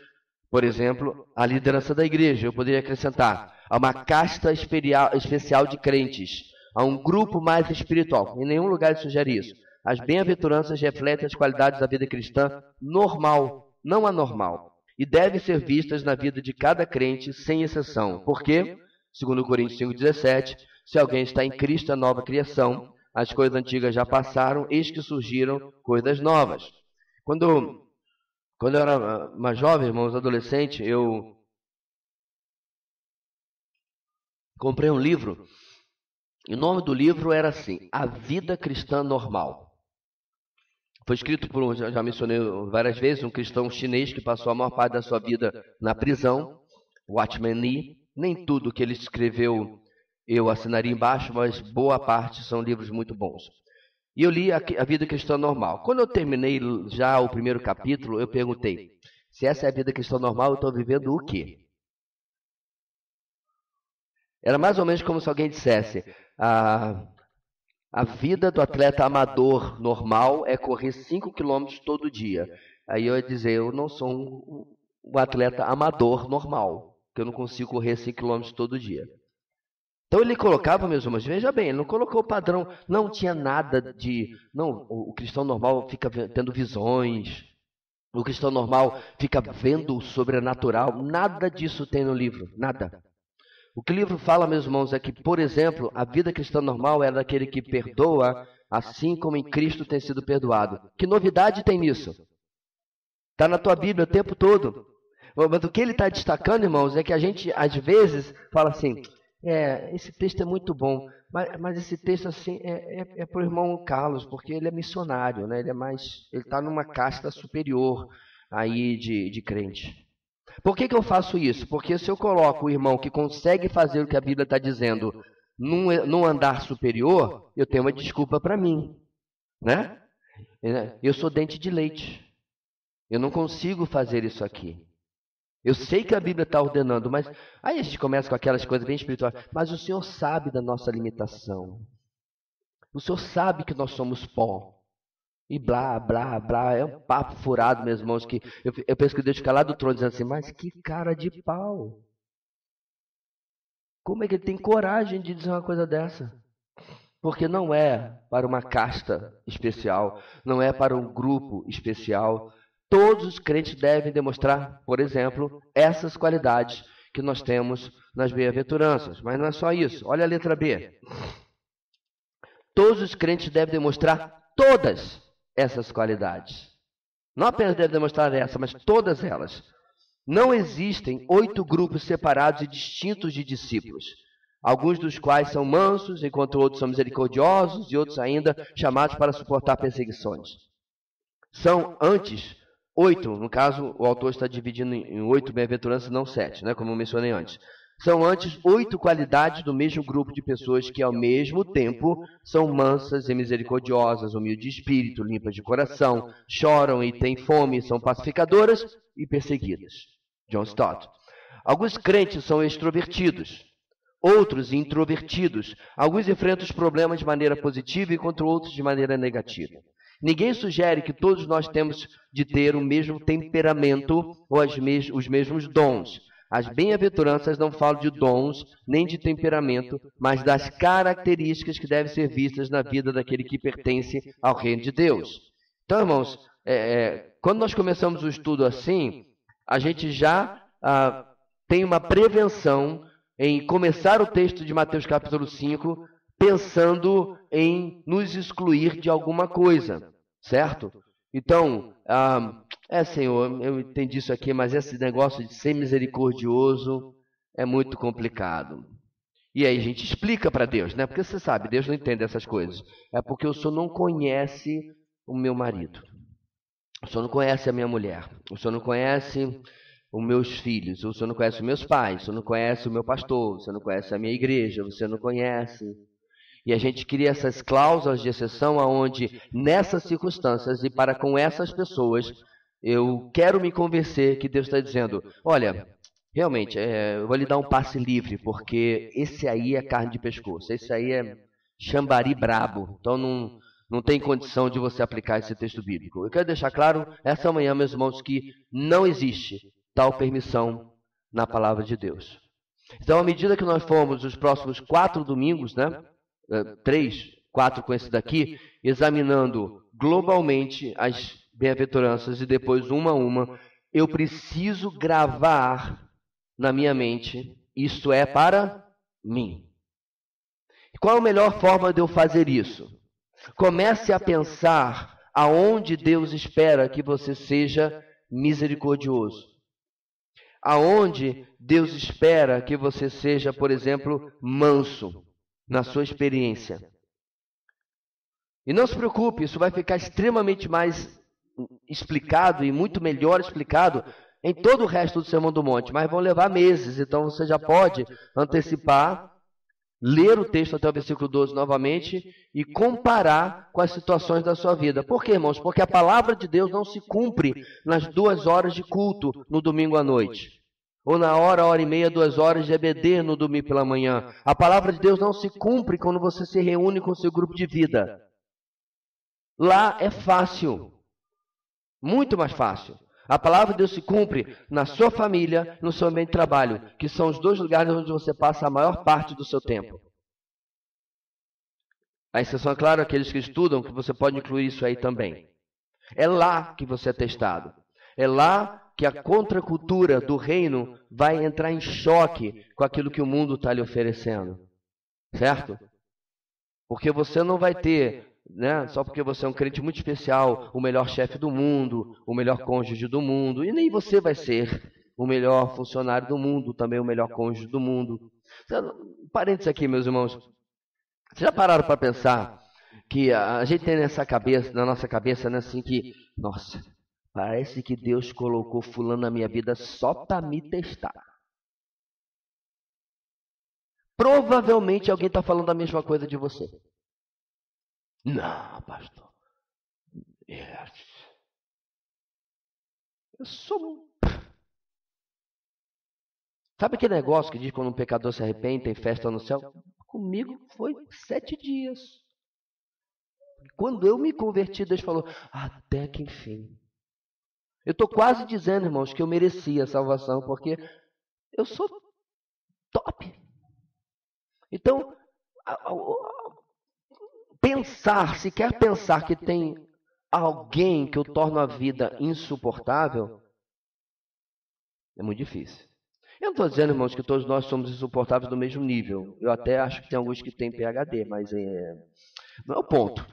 por exemplo, à liderança da igreja. Eu poderia acrescentar a uma casta especial de crentes, a um grupo mais espiritual. Em nenhum lugar ele sugere isso. As bem-aventuranças refletem as qualidades da vida cristã normal, não anormal, e devem ser vistas na vida de cada crente, sem exceção. Por quê? Segundo Coríntios 5,17, se alguém está em Cristo, a nova criação, as coisas antigas já passaram, eis que surgiram coisas novas. Quando Quando eu era mais jovem, irmãos, adolescente, eu comprei um livro, e o nome do livro era assim, A Vida Cristã Normal. Foi escrito por, já mencionei várias vezes, um cristão chinês que passou a maior parte da sua vida na prisão, Watchman Nee. Nem tudo que ele escreveu eu assinaria embaixo, mas boa parte são livros muito bons. E eu li a Vida Cristã Normal. Quando eu terminei já o primeiro capítulo, eu perguntei, se essa é a vida cristã normal, eu estou vivendo o quê? Era mais ou menos como se alguém dissesse, a vida do atleta amador normal é correr 5 quilômetros todo dia. Aí eu ia dizer, eu não sou um atleta amador normal, que eu não consigo correr 5 quilômetros todo dia. Então ele colocava, meus irmãos, veja bem, ele não colocou o padrão, não tinha nada de... Não, o cristão normal fica tendo visões, o cristão normal fica vendo o sobrenatural, nada disso tem no livro, nada. O que o livro fala, meus irmãos, é que, por exemplo, a vida cristã normal é daquele que perdoa, assim como em Cristo tem sido perdoado. Que novidade tem nisso? Está na tua Bíblia o tempo todo. Mas o que ele está destacando, irmãos, é que a gente, às vezes, fala assim, esse texto é muito bom, mas esse texto assim é para o irmão Carlos, porque ele é missionário, né? Ele está numa casta superior aí de crente. Por que eu faço isso? Porque se eu coloco o irmão que consegue fazer o que a Bíblia está dizendo num andar superior, eu tenho uma desculpa para mim, né? Eu sou dente de leite. Eu não consigo fazer isso aqui. Eu sei que a Bíblia está ordenando, mas aí a gente começa com aquelas coisas bem espirituais. Mas o Senhor sabe da nossa limitação. O Senhor sabe que nós somos pó. E blá, blá, blá. É um papo furado, meus irmãos, que eu penso que Deus fica lá do trono dizendo assim, mas que cara de pau. Como é que ele tem coragem de dizer uma coisa dessa? Porque não é para uma casta especial, não é para um grupo especial. Todos os crentes devem demonstrar, por exemplo, essas qualidades que nós temos nas bem-aventuranças. Mas não é só isso. Olha a letra B. Todos os crentes devem demonstrar todas essas qualidades. Não apenas devem demonstrar essa, mas todas elas. Não existem 8 grupos separados e distintos de discípulos, alguns dos quais são mansos, enquanto outros são misericordiosos e outros ainda chamados para suportar perseguições. São antes 8, no caso, o autor está dividindo em 8 bem-aventuranças, não 7, né, como eu mencionei antes. São antes 8 qualidades do mesmo grupo de pessoas que, ao mesmo tempo, são mansas e misericordiosas, humildes de espírito, limpas de coração, choram e têm fome, são pacificadoras e perseguidas. John Stott. Alguns crentes são extrovertidos, outros introvertidos. Alguns enfrentam os problemas de maneira positiva, enquanto outros de maneira negativa. Ninguém sugere que todos nós temos de ter o mesmo temperamento ou os mesmos dons. As bem-aventuranças não falam de dons nem de temperamento, mas das características que devem ser vistas na vida daquele que pertence ao reino de Deus. Então, irmãos, quando nós começamos o estudo assim, a gente já tem uma prevenção em começar o texto de Mateus capítulo 5, pensando em nos excluir de alguma coisa, certo? Então, Senhor, eu entendi isso aqui, mas esse negócio de ser misericordioso é muito complicado. E aí a gente explica para Deus, né? Porque você sabe, Deus não entende essas coisas. É porque o Senhor não conhece o meu marido. O Senhor não conhece a minha mulher. O Senhor não conhece os meus filhos. O Senhor não conhece os meus pais. O Senhor não conhece o meu pastor. O Senhor não conhece a minha igreja. Você não conhece. E a gente cria essas cláusulas de exceção aonde, nessas circunstâncias e para com essas pessoas, eu quero me convencer que Deus está dizendo, olha, realmente, eu vou lhe dar um passe livre, porque esse aí é carne de pescoço, esse aí é chambari brabo, então não tem condição de você aplicar esse texto bíblico. Eu quero deixar claro, essa manhã, meus irmãos, que não existe tal permissão na palavra de Deus. Então, à medida que nós formos os próximos 4 domingos, né? 3, 4 com esse daqui, examinando globalmente as bem-aventuranças e depois uma a uma, eu preciso gravar na minha mente, isto é para mim. Qual a melhor forma de eu fazer isso? Comece a pensar aonde Deus espera que você seja misericordioso. Aonde Deus espera que você seja, por exemplo, manso na sua experiência. E não se preocupe, isso vai ficar extremamente mais explicado e muito melhor explicado em todo o resto do Sermão do Monte, mas vão levar meses, então você já pode antecipar, ler o texto até o versículo 12 novamente e comparar com as situações da sua vida. Por quê, irmãos? Porque a palavra de Deus não se cumpre nas 2 horas de culto no domingo à noite. Ou na hora e meia, 2 horas de EBD no domingo pela manhã. A palavra de Deus não se cumpre quando você se reúne com o seu grupo de vida. Lá é fácil. Muito mais fácil. A palavra de Deus se cumpre na sua família, no seu ambiente de trabalho, que são os 2 lugares onde você passa a maior parte do seu tempo. A exceção, é claro, aqueles que estudam, que você pode incluir isso aí também. É lá que você é testado. É lá que a contracultura do reino vai entrar em choque com aquilo que o mundo está lhe oferecendo. Certo? Porque você não vai ter, né, só porque você é um crente muito especial, o melhor chefe do mundo, o melhor cônjuge do mundo, e nem você vai ser o melhor funcionário do mundo, também o melhor cônjuge do mundo. Parênteses aqui, meus irmãos. Vocês já pararam para pensar que a gente tem na nossa cabeça, né, assim que, nossa, parece que Deus colocou fulano na minha vida só para me testar. Provavelmente alguém está falando a mesma coisa de você. Não, pastor. Eu sou... Sabe aquele negócio que diz que quando um pecador se arrepende, tem festa no céu? Comigo foi 7 dias. Quando eu me converti, Deus falou, até que enfim. Eu estou quase dizendo, irmãos, que eu merecia a salvação, porque eu sou top. Então, se quer pensar que tem alguém que eu torno a vida insuportável, é muito difícil. Eu não estou dizendo, irmãos, que todos nós somos insuportáveis do mesmo nível. Eu até acho que tem alguns que têm PhD, mas não é o ponto.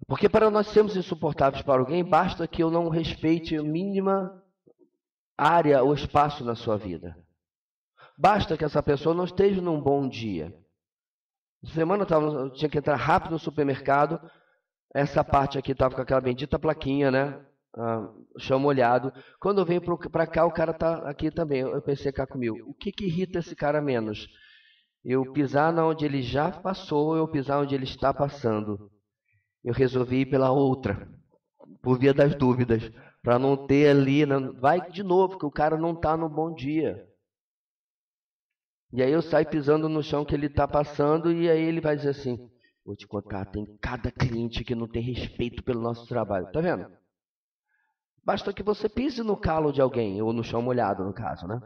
Porque para nós sermos insuportáveis para alguém, basta que eu não respeite a mínima área ou espaço na sua vida. Basta que essa pessoa não esteja num bom dia. Essa semana eu tinha que entrar rápido no supermercado. Essa parte aqui estava com aquela bendita plaquinha, né? Chão molhado. Quando eu venho para cá, o cara está aqui também. Eu pensei cá comigo, o que irrita esse cara menos? Eu pisar onde ele já passou ou eu pisar onde ele está passando? Eu resolvi ir pela outra, por via das dúvidas, para não ter ali... Vai de novo, que o cara não está no bom dia. E aí eu saio pisando no chão que ele está passando e aí ele vai dizer assim, vou te contar, tem cada cliente que não tem respeito pelo nosso trabalho. Tá vendo? Basta que você pise no calo de alguém, ou no chão molhado, no caso, né?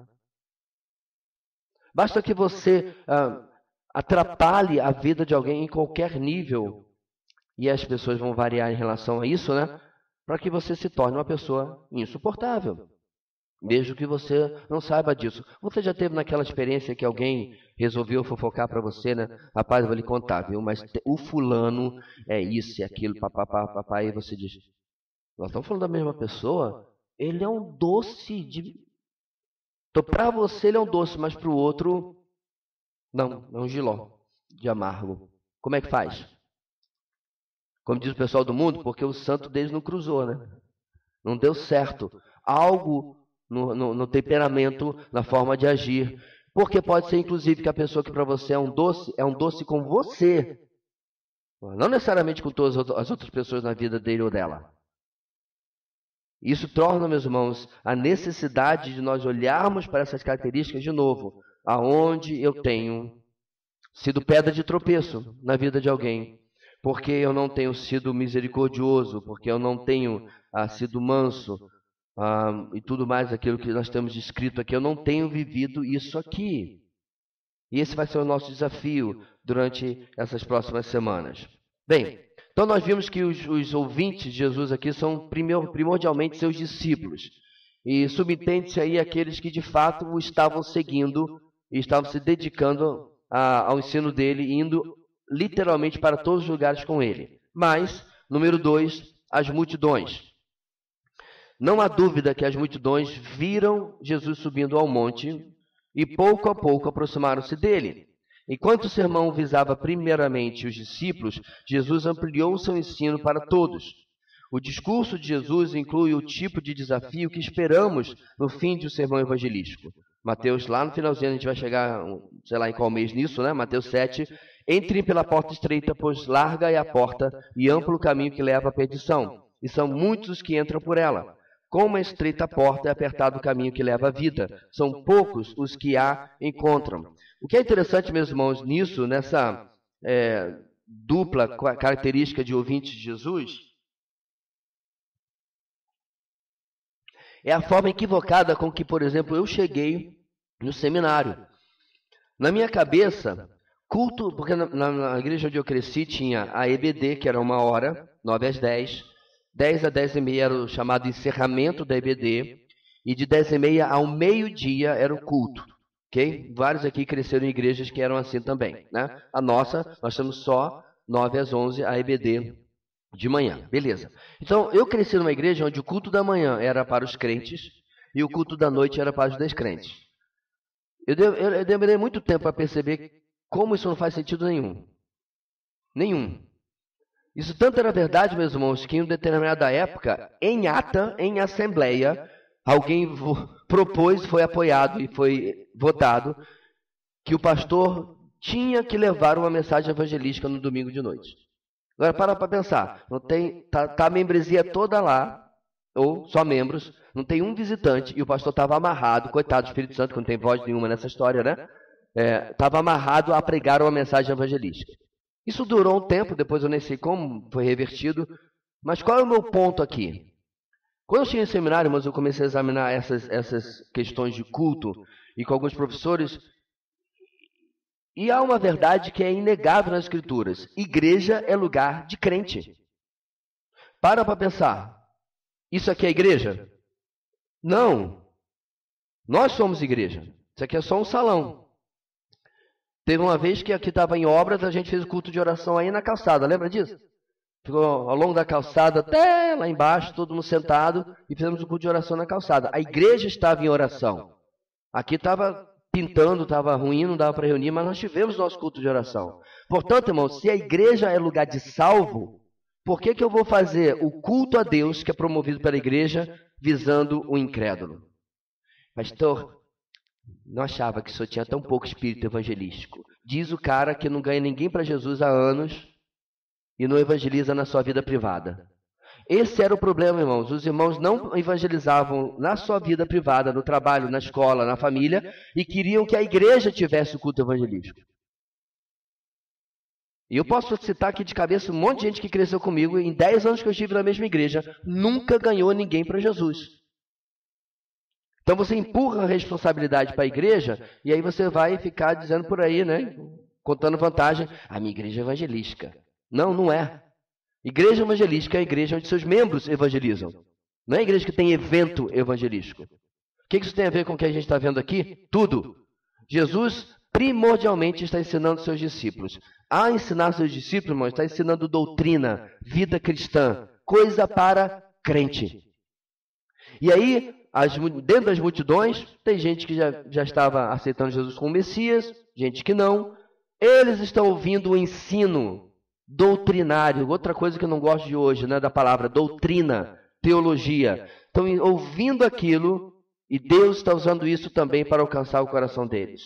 Basta que você atrapalhe a vida de alguém em qualquer nível, e as pessoas vão variar em relação a isso, né? Para que você se torne uma pessoa insuportável. Mesmo que você não saiba disso. Você já teve naquela experiência que alguém resolveu fofocar para você, né? Rapaz, eu vou lhe contar, viu? Mas o fulano é isso e aquilo, papapá, e você diz, nós estamos falando da mesma pessoa? Ele é um doce de... Então, para você ele é um doce, mas para o outro, não, é um jiló de amargo. Como é que faz? Como diz o pessoal do mundo, porque o santo deles não cruzou, né? Não deu certo. Algo no temperamento, na forma de agir. Porque pode ser, inclusive, que a pessoa que para você é um doce com você. Não necessariamente com todas as outras pessoas na vida dele ou dela. Isso torna, meus irmãos, a necessidade de nós olharmos para essas características de novo. Aonde eu tenho sido pedra de tropeço na vida de alguém. Porque eu não tenho sido misericordioso, porque eu não tenho sido manso, e tudo mais aquilo que nós temos descrito aqui. Eu não tenho vivido isso aqui. E esse vai ser o nosso desafio durante essas próximas semanas. Bem, então nós vimos que os ouvintes de Jesus aqui são primordialmente seus discípulos. E subentende-se aí aqueles que de fato o estavam seguindo e estavam se dedicando ao ensino dele, indo literalmente para todos os lugares com ele. Mas, número 2, as multidões. Não há dúvida que as multidões viram Jesus subindo ao monte e pouco a pouco aproximaram-se dele. Enquanto o sermão visava primeiramente os discípulos, Jesus ampliou o seu ensino para todos. O discurso de Jesus inclui o tipo de desafio que esperamos no fim de um sermão evangelístico. Mateus, lá no finalzinho, a gente vai chegar, sei lá em qual mês nisso, né? Mateus 7. Entrem pela porta estreita, pois larga é a porta e amplo o caminho que leva à perdição, e são muitos os que entram por ela. Como a estreita porta é apertado o caminho que leva à vida, são poucos os que a encontram. O que é interessante, meus irmãos, nisso, nessa dupla característica de ouvinte de Jesus, é a forma equivocada com que, por exemplo, eu cheguei no seminário. Na minha cabeça, culto, porque na igreja onde eu cresci tinha a EBD, que era 1 hora, 9 às 10, 10 a 10 e meia era o chamado encerramento da EBD, e de 10 e meia ao meio-dia era o culto. Okay? Vários aqui cresceram em igrejas que eram assim também. Né? A nossa, nós temos só 9 às 11, a EBD de manhã. Beleza. Então, eu cresci numa igreja onde o culto da manhã era para os crentes e o culto da noite era para os descrentes. Eu demorei muito tempo para perceber como isso não faz sentido nenhum. Nenhum. Isso tanto era verdade, meus irmãos, que em uma determinada época, em ata, em assembleia, alguém propôs, foi apoiado e foi votado que o pastor tinha que levar uma mensagem evangelística no domingo de noite. Agora para pensar, não tem, tá a membresia toda lá, ou só membros, não tem um visitante, e o pastor estava amarrado, coitado do Espírito Santo, que não tem voz nenhuma nessa história, né? Estava amarrado a pregar uma mensagem evangelística. Isso durou um tempo, depois eu nem sei como, foi revertido. Mas qual é o meu ponto aqui? Quando eu cheguei no seminário, mas eu comecei a examinar essas questões de culto, e com alguns professores, e há uma verdade que é inegável nas Escrituras. Igreja é lugar de crente. Para pensar. Isso aqui é igreja? Não. Nós somos igreja. Isso aqui é só um salão. Teve uma vez que aqui estava em obras, a gente fez o culto de oração aí na calçada, lembra disso? Ficou ao longo da calçada até lá embaixo, todo mundo sentado, e fizemos o culto de oração na calçada. A igreja estava em oração. Aqui estava pintando, estava ruim, não dava para reunir, mas nós tivemos nosso culto de oração. Portanto, irmãos, se a igreja é lugar de salvo, por que eu vou fazer o culto a Deus, que é promovido pela igreja, visando o incrédulo? Pastor, não achava que só tinha tão pouco espírito evangelístico. Diz o cara que não ganha ninguém para Jesus há anos e não evangeliza na sua vida privada. Esse era o problema, irmãos. Os irmãos não evangelizavam na sua vida privada, no trabalho, na escola, na família, e queriam que a igreja tivesse o culto evangelístico. E eu posso citar aqui de cabeça um monte de gente que cresceu comigo, em 10 anos que eu estive na mesma igreja, nunca ganhou ninguém para Jesus. Então você empurra a responsabilidade para a igreja e aí você vai ficar dizendo por aí, né? Contando vantagem. A minha igreja é evangelística. Não, não é. Igreja evangelística é a igreja onde seus membros evangelizam. Não é a igreja que tem evento evangelístico. O que isso tem a ver com o que a gente está vendo aqui? Tudo. Jesus primordialmente está ensinando seus discípulos. A ensinar seus discípulos, irmãos, está ensinando doutrina, vida cristã, coisa para crente. E aí, dentro das multidões, tem gente que já estava aceitando Jesus como Messias, gente que não. Eles estão ouvindo o ensino doutrinário, outra coisa que eu não gosto de hoje, né, da palavra doutrina, teologia. Estão ouvindo aquilo e Deus está usando isso também para alcançar o coração deles.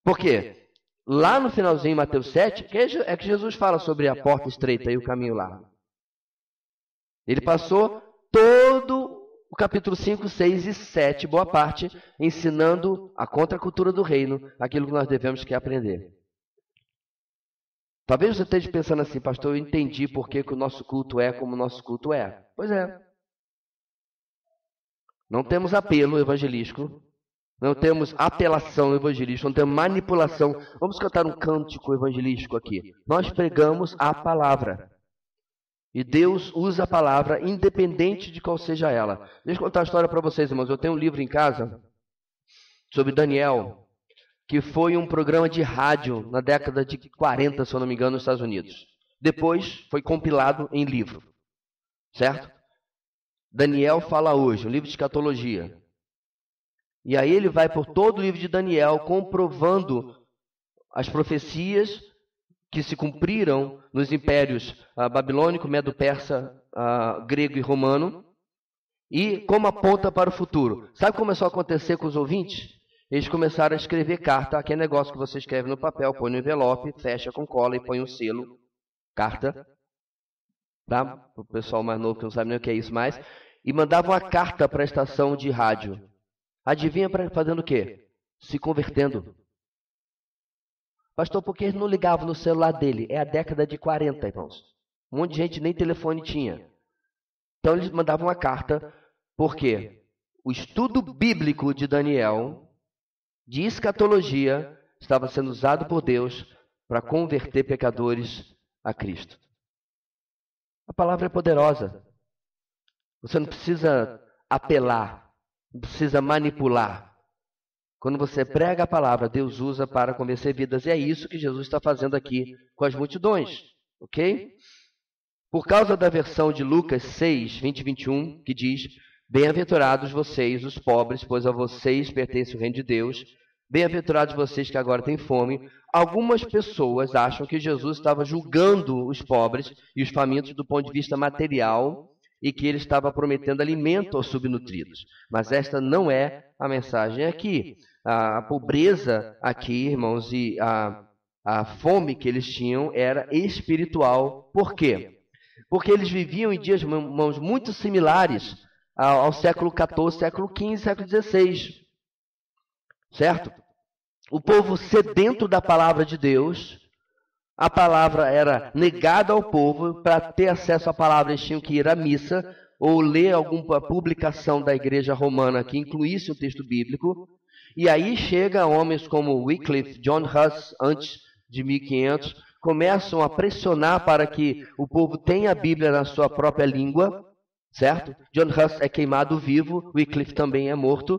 Por quê? Lá no finalzinho, em Mateus 7, é que Jesus fala sobre a porta estreita e o caminho largo. Ele passou todo o capítulo 5, 6 e 7, boa parte, ensinando a contracultura do reino, aquilo que nós devemos que aprender. Talvez você esteja pensando assim, pastor, eu entendi por que o nosso culto é como o nosso culto é. Pois é. Não temos apelo evangelístico, não temos apelação evangelística, não temos manipulação. Vamos cantar um cântico evangelístico aqui. Nós pregamos a palavra. E Deus usa a palavra independente de qual seja ela. Deixa eu contar uma história para vocês, irmãos. Eu tenho um livro em casa sobre Daniel, que foi um programa de rádio na década de 40, se eu não me engano, nos Estados Unidos. Depois foi compilado em livro. Certo? Daniel fala hoje, um livro de escatologia. E aí ele vai por todo o livro de Daniel, comprovando as profecias que se cumpriram nos impérios babilônico, medo-persa, grego e romano, e como aponta para o futuro. Sabe o que começou a acontecer com os ouvintes? Eles começaram a escrever carta, aquele negócio que você escreve no papel, põe no envelope, fecha com cola e põe um selo, carta, tá? O pessoal mais novo que não sabe nem o que é isso mais, e mandavam uma carta para a estação de rádio. Adivinha fazendo o quê? Se convertendo. Pastor, por que ele não ligava no celular dele? É a década de 40, irmãos. Um monte de gente nem telefone tinha. Então eles mandavam uma carta, porque o estudo bíblico de Daniel, de escatologia, estava sendo usado por Deus para converter pecadores a Cristo. A palavra é poderosa. Você não precisa apelar, não precisa manipular. Quando você prega a palavra, Deus usa para convencer vidas. E é isso que Jesus está fazendo aqui com as multidões. Ok? Por causa da versão de Lucas 6, 20 e 21, que diz: bem-aventurados vocês, os pobres, pois a vocês pertence o reino de Deus. Bem-aventurados vocês que agora têm fome. Algumas pessoas acham que Jesus estava julgando os pobres e os famintos do ponto de vista material e que ele estava prometendo alimento aos subnutridos. Mas esta não é a mensagem aqui. A pobreza aqui, irmãos, e a fome que eles tinham era espiritual. Por quê? Porque eles viviam em dias, irmãos, muito similares ao século XIV, século XV, século XVI. Certo? O povo sedento da palavra de Deus, a palavra era negada ao povo. Para ter acesso à palavra, eles tinham que ir à missa ou ler alguma publicação da igreja romana que incluísse o texto bíblico. E aí chega homens como Wycliffe, John Huss, antes de 1500, começam a pressionar para que o povo tenha a Bíblia na sua própria língua, certo? John Huss é queimado vivo, Wycliffe também é morto.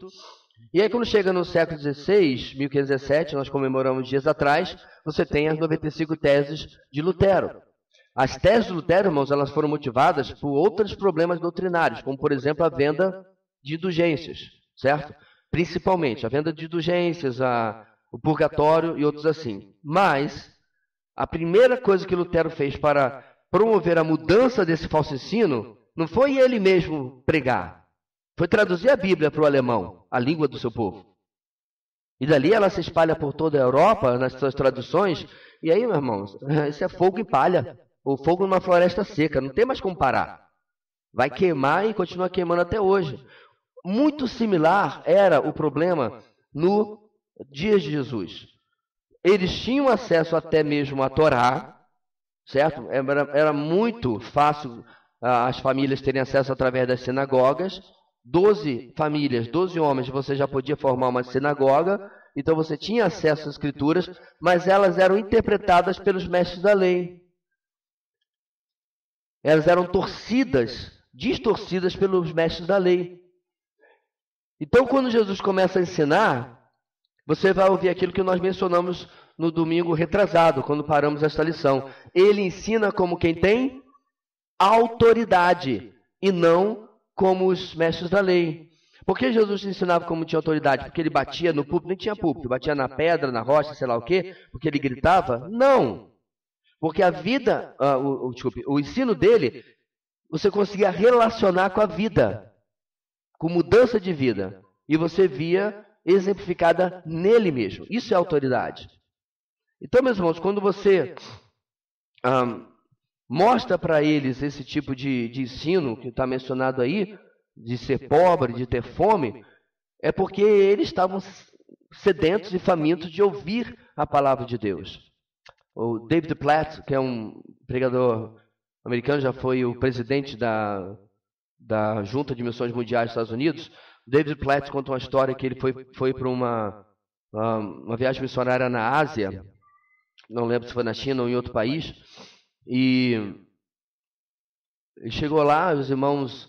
E aí quando chega no século XVI, 1517, nós comemoramos dias atrás, você tem as 95 teses de Lutero. As teses de Lutero, irmãos, elas foram motivadas por outros problemas doutrinários, como por exemplo a venda de indulgências, certo? Principalmente a venda de indulgências, o purgatório e outros assim. Mas a primeira coisa que Lutero fez para promover a mudança desse falso ensino não foi ele mesmo pregar, foi traduzir a Bíblia para o alemão, a língua do seu povo. E dali ela se espalha por toda a Europa, nas suas traduções. E aí, meus irmãos, isso é fogo e palha, ou fogo numa floresta seca, não tem mais como parar. Vai queimar e continua queimando até hoje. Muito similar era o problema no dia de Jesus. Eles tinham acesso até mesmo à Torá, certo? Era muito fácil as famílias terem acesso através das sinagogas. 12 famílias, 12 homens, você já podia formar uma sinagoga, então você tinha acesso às escrituras, mas elas eram interpretadas pelos mestres da lei. Elas eram distorcidas pelos mestres da lei. Então, quando Jesus começa a ensinar, você vai ouvir aquilo que nós mencionamos no domingo retrasado, quando paramos esta lição. Ele ensina como quem tem autoridade e não como os mestres da lei. Por que Jesus ensinava como tinha autoridade? Porque ele batia no púlpito? Nem tinha púlpito. Batia na pedra, na rocha, sei lá o quê? Porque ele gritava? Não. Porque a vida, o ensino dele, você conseguia relacionar com a vida, com mudança de vida. E você via exemplificada nele mesmo. Isso é autoridade. Então, meus irmãos, quando você mostra para eles esse tipo de ensino que está mencionado aí, de ser pobre, de ter fome, é porque eles estavam sedentos e famintos de ouvir a palavra de Deus. O David Platt, que é um pregador americano, já foi o presidente da Junta de Missões Mundiais dos Estados Unidos. David Platt conta uma história que ele foi para uma viagem missionária na Ásia, não lembro se foi na China ou em outro país, e ele chegou lá, os irmãos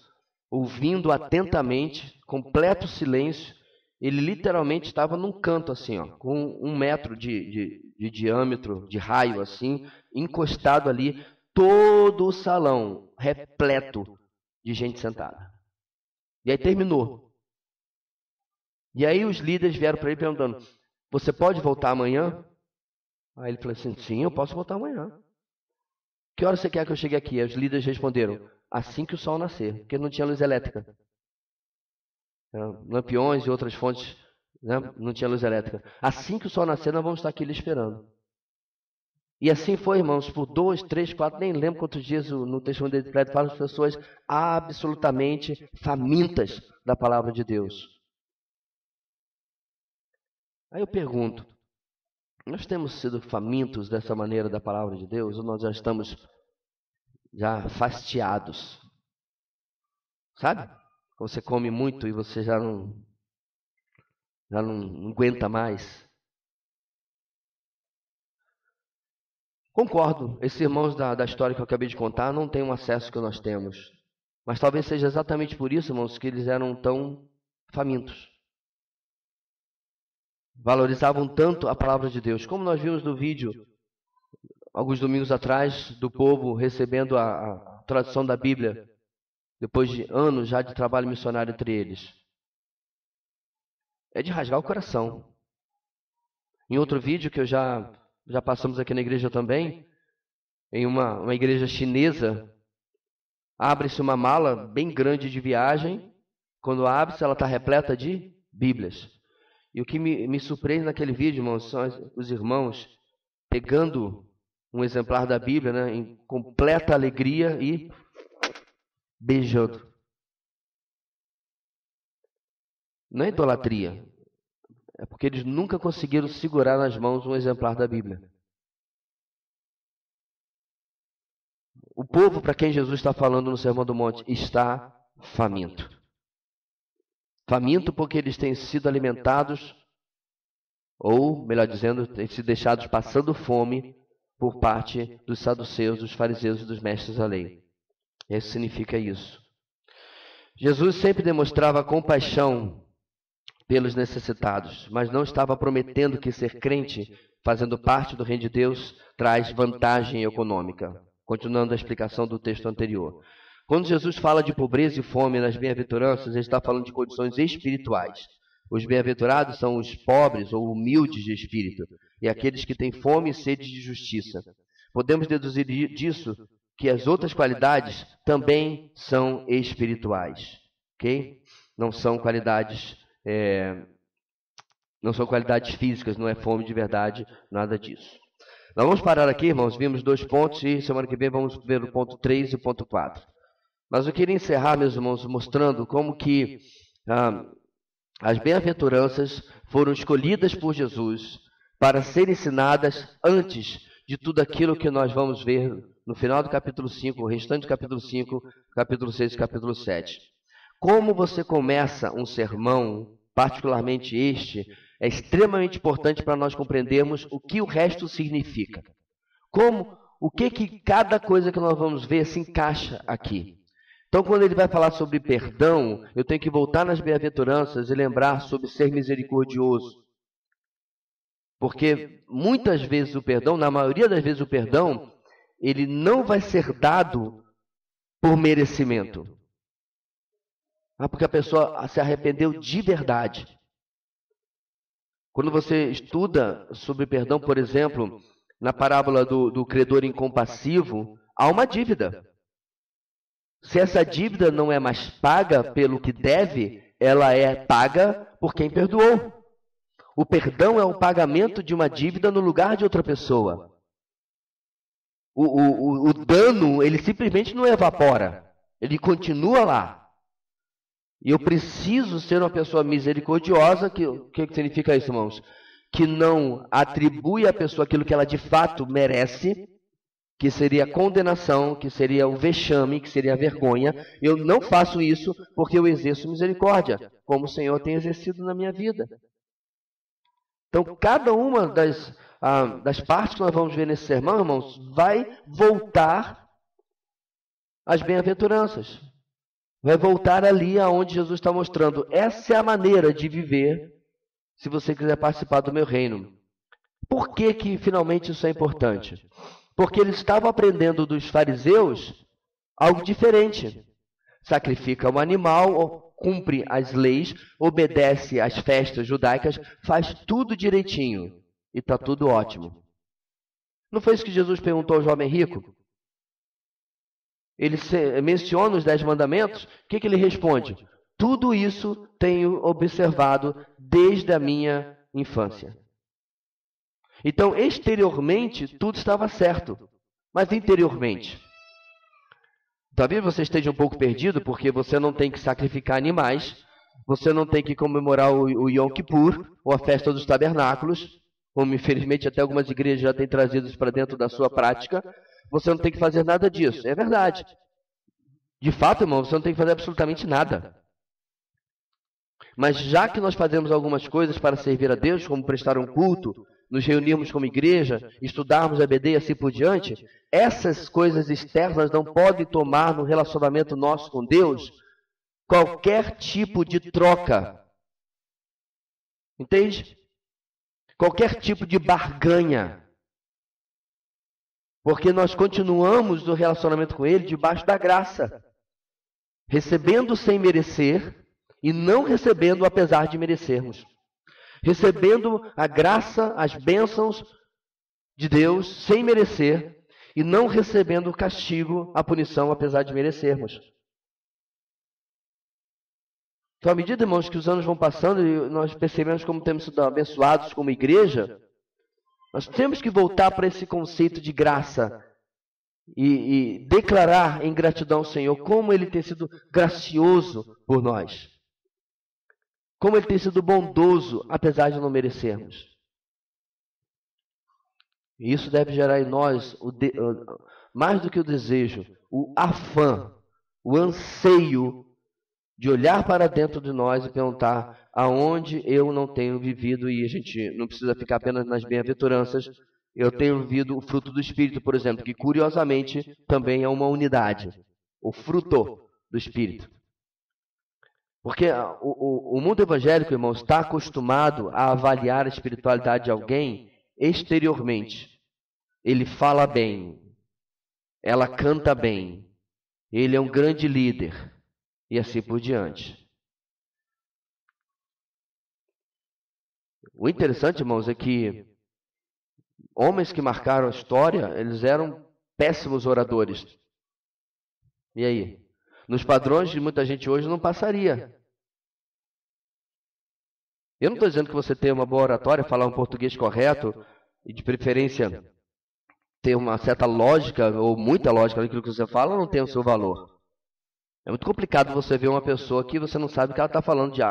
ouvindo atentamente, completo silêncio. Ele literalmente estava num canto assim, ó, com 1 metro de diâmetro, de raio assim, encostado ali, todo o salão repleto de gente sentada. E aí terminou. E aí os líderes vieram para ele perguntando, você pode voltar amanhã? Aí ele falou assim, sim, eu posso voltar amanhã. Que hora você quer que eu chegue aqui? Aí os líderes responderam, assim que o sol nascer, porque não tinha luz elétrica. Lampiões e outras fontes, né? Não tinha luz elétrica. Assim que o sol nascer, nós vamos estar aqui lhe esperando. E assim foi, irmãos, por 2, 3, 4, nem lembro quantos dias no testemunho dele fala as pessoas absolutamente famintas da palavra de Deus. Aí eu pergunto, nós temos sido famintos dessa maneira da palavra de Deus ou nós já estamos fastiados? Sabe? Você come muito e você já não aguenta mais. Concordo, esses irmãos da história que eu acabei de contar não têm o acesso que nós temos. Mas talvez seja exatamente por isso, irmãos, que eles eram tão famintos. Valorizavam tanto a palavra de Deus. Como nós vimos no vídeo, alguns domingos atrás, do povo recebendo a tradução da Bíblia, depois de anos já de trabalho missionário entre eles. É de rasgar o coração. Em outro vídeo que já passamos aqui na igreja também, em uma igreja chinesa, abre-se uma mala bem grande de viagem. Quando abre-se, ela está repleta de Bíblias. E o que me surpreende naquele vídeo, irmãos, são os irmãos pegando um exemplar da Bíblia, né, em completa alegria e beijando. Não é idolatria. É porque eles nunca conseguiram segurar nas mãos um exemplar da Bíblia. O povo para quem Jesus está falando no Sermão do Monte está faminto. Faminto porque eles têm sido alimentados, ou, melhor dizendo, têm sido deixados passando fome por parte dos saduceus, dos fariseus e dos mestres da lei. Isso significa isso. Jesus sempre demonstrava compaixão pelos necessitados, mas não estava prometendo que ser crente, fazendo parte do reino de Deus, traz vantagem econômica. Continuando a explicação do texto anterior. Quando Jesus fala de pobreza e fome nas bem-aventuranças, ele está falando de condições espirituais. Os bem-aventurados são os pobres ou humildes de espírito, e aqueles que têm fome e sede de justiça. Podemos deduzir disso que as outras qualidades também são espirituais. Ok? Não são qualidades físicas, não é fome de verdade, nada disso. Nós vamos parar aqui, irmãos, vimos 2 pontos e semana que vem vamos ver o ponto 3 e o ponto 4. Mas eu queria encerrar, meus irmãos, mostrando como que as bem-aventuranças foram escolhidas por Jesus para serem ensinadas antes de tudo aquilo que nós vamos ver no final do capítulo 5, o restante do capítulo 5, capítulo 6 e capítulo 7. Como você começa um sermão, particularmente este, é extremamente importante para nós compreendermos o que o resto significa. O que cada coisa que nós vamos ver se encaixa aqui. Então, quando ele vai falar sobre perdão, eu tenho que voltar nas bem-aventuranças e lembrar sobre ser misericordioso. Porque muitas vezes o perdão, na maioria das vezes o perdão, ele não vai ser dado por merecimento. Porque a pessoa se arrependeu de verdade. Quando você estuda sobre perdão, por exemplo, na parábola do credor incompassivo, há uma dívida. Se essa dívida não é mais paga pelo que deve, ela é paga por quem perdoou. O perdão é o pagamento de uma dívida no lugar de outra pessoa. O dano, ele simplesmente não evapora. Ele continua lá. E eu preciso ser uma pessoa misericordiosa. O que significa isso, irmãos? Que não atribui à pessoa aquilo que ela de fato merece, que seria a condenação, que seria o vexame, que seria a vergonha. Eu não faço isso porque eu exerço misericórdia, como o Senhor tem exercido na minha vida. Então, cada uma das partes que nós vamos ver nesse sermão, irmãos, vai voltar às bem-aventuranças. Vai voltar ali aonde Jesus está mostrando. Essa é a maneira de viver se você quiser participar do meu reino. Por que finalmente isso é importante? Porque eles estavam aprendendo dos fariseus algo diferente. Sacrifica um animal cumpre as leis, obedece às festas judaicas, faz tudo direitinho e está tudo ótimo. Não foi isso que Jesus perguntou ao jovem rico? Ele menciona os 10 mandamentos. O que ele responde? Tudo isso tenho observado desde a minha infância. Então, exteriormente, tudo estava certo. Mas interiormente? Talvez você esteja um pouco perdido, porque você não tem que sacrificar animais, você não tem que comemorar o Yom Kippur, ou a festa dos tabernáculos, como infelizmente até algumas igrejas já têm trazido isso para dentro da sua prática. Você não tem que fazer nada disso. É verdade. De fato, irmão, você não tem que fazer absolutamente nada. Mas já que nós fazemos algumas coisas para servir a Deus, como prestar um culto, nos reunirmos como igreja, estudarmos a EBD e assim por diante, essas coisas externas não podem tomar no relacionamento nosso com Deus qualquer tipo de troca. Entende? Qualquer tipo de barganha. Porque nós continuamos no relacionamento com Ele debaixo da graça, recebendo sem merecer e não recebendo apesar de merecermos. Recebendo a graça, as bênçãos de Deus sem merecer e não recebendo o castigo, a punição, apesar de merecermos. Então, à medida, irmãos, que os anos vão passando e nós percebemos como temos sido abençoados como igreja, nós temos que voltar para esse conceito de graça e declarar em gratidão ao Senhor como Ele tem sido gracioso por nós. Como Ele tem sido bondoso, apesar de não merecermos. E isso deve gerar em nós, mais do que o desejo, o afã, o anseio de olhar para dentro de nós e perguntar aonde eu não tenho vivido, e a gente não precisa ficar apenas nas bem-aventuranças, eu tenho vivido o fruto do Espírito, por exemplo, que curiosamente também é uma unidade, o fruto do Espírito. Porque o mundo evangélico, irmãos, está acostumado a avaliar a espiritualidade de alguém exteriormente. Ele fala bem, ela canta bem, ele é um grande líder, e assim por diante. O interessante, irmãos, é que homens que marcaram a história, eles eram péssimos oradores. E aí? Nos padrões de muita gente hoje não passaria. Eu não estou dizendo que você tem uma boa oratória, falar um português correto, e de preferência ter uma certa lógica, ou muita lógica naquilo que você fala, não tem o seu valor. É muito complicado você ver uma pessoa que você não sabe que ela está falando de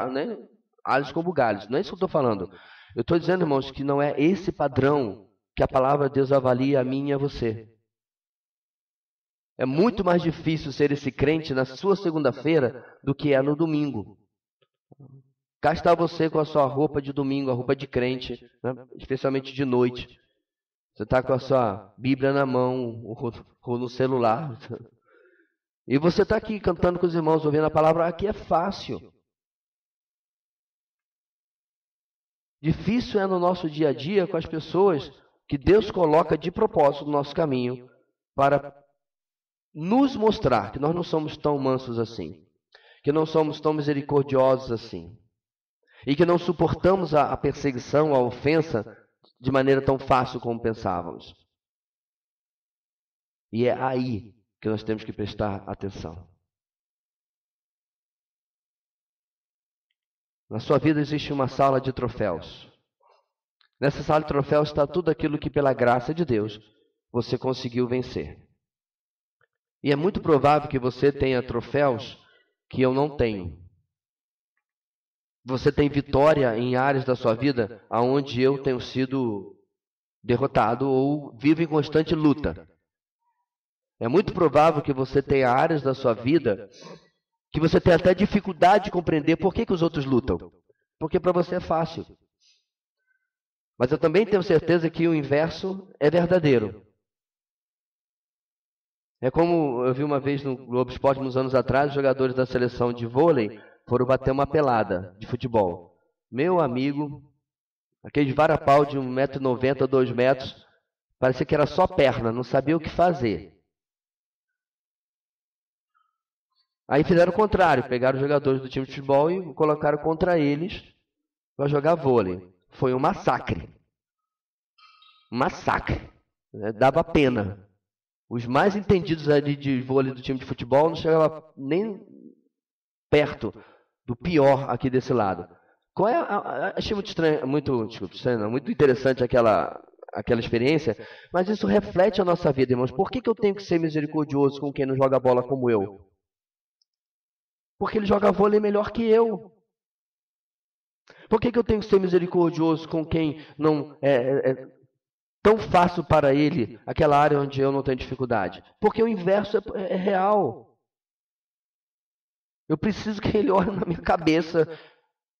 alhos com bugalhos. Não é isso que eu estou falando. Eu estou dizendo, irmãos, que não é esse padrão que a palavra de Deus avalia a mim e a você. É muito mais difícil ser esse crente na sua segunda-feira do que é no domingo. Cá está você com a sua roupa de domingo, a roupa de crente, né? Especialmente de noite. Você está com a sua Bíblia na mão ou no celular. E você está aqui cantando com os irmãos, ouvindo a palavra. Aqui é fácil. Difícil é no nosso dia a dia com as pessoas que Deus coloca de propósito no nosso caminho para nos mostrar que nós não somos tão mansos assim, que não somos tão misericordiosos assim, e que não suportamos a perseguição, a ofensa de maneira tão fácil como pensávamos. E é aí que nós temos que prestar atenção. Na sua vida existe uma sala de troféus. Nessa sala de troféus está tudo aquilo que pela graça de Deus você conseguiu vencer. E é muito provável que você tenha troféus que eu não tenho. Você tem vitória em áreas da sua vida onde eu tenho sido derrotado ou vivo em constante luta. É muito provável que você tenha áreas da sua vida que você tem até dificuldade de compreender por que os outros lutam. Porque para você é fácil. Mas eu também tenho certeza que o inverso é verdadeiro. É como eu vi uma vez no Globo Esporte, uns anos atrás, os jogadores da seleção de vôlei foram bater uma pelada de futebol. Meu amigo, aqueles varapau de 1,90 m, 2 metros, parecia que era só perna, não sabia o que fazer. Aí fizeram o contrário, pegaram os jogadores do time de futebol e colocaram contra eles para jogar vôlei. Foi um massacre. Um massacre. Dava pena. Os mais entendidos ali de vôlei do time de futebol não chegavam nem perto do pior aqui desse lado. Qual é achei muito estranho, muito interessante aquela experiência, mas isso reflete a nossa vida, irmãos. Por que eu tenho que ser misericordioso com quem não joga bola como eu? Porque ele joga vôlei melhor que eu. Por que eu tenho que ser misericordioso com quem não é tão fácil para ele aquela área onde eu não tenho dificuldade? Porque o inverso é real. Eu preciso que ele olhe na minha cabeça,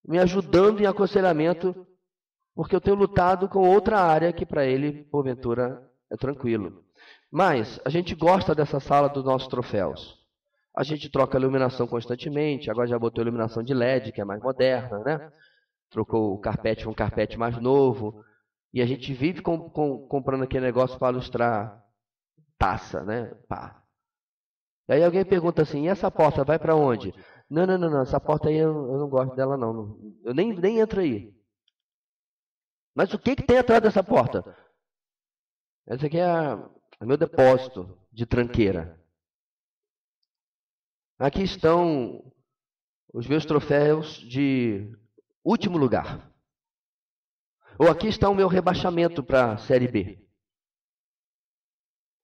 me ajudando em aconselhamento, porque eu tenho lutado com outra área que para ele, porventura, é tranquilo. Mas a gente gosta dessa sala dos nossos troféus. A gente troca a iluminação constantemente, agora já botou iluminação de LED, que é mais moderna, né? Trocou o carpete por um carpete mais novo. E a gente vive comprando aquele negócio para ilustrar taça, né? Pá. Aí alguém pergunta assim, e essa porta vai para onde? Não, essa porta aí eu não gosto dela não. Eu nem entro aí. Mas o que tem atrás dessa porta? Esse aqui é o meu depósito de tranqueira. Aqui estão os meus troféus de último lugar. Ou aqui está o meu rebaixamento para a Série B.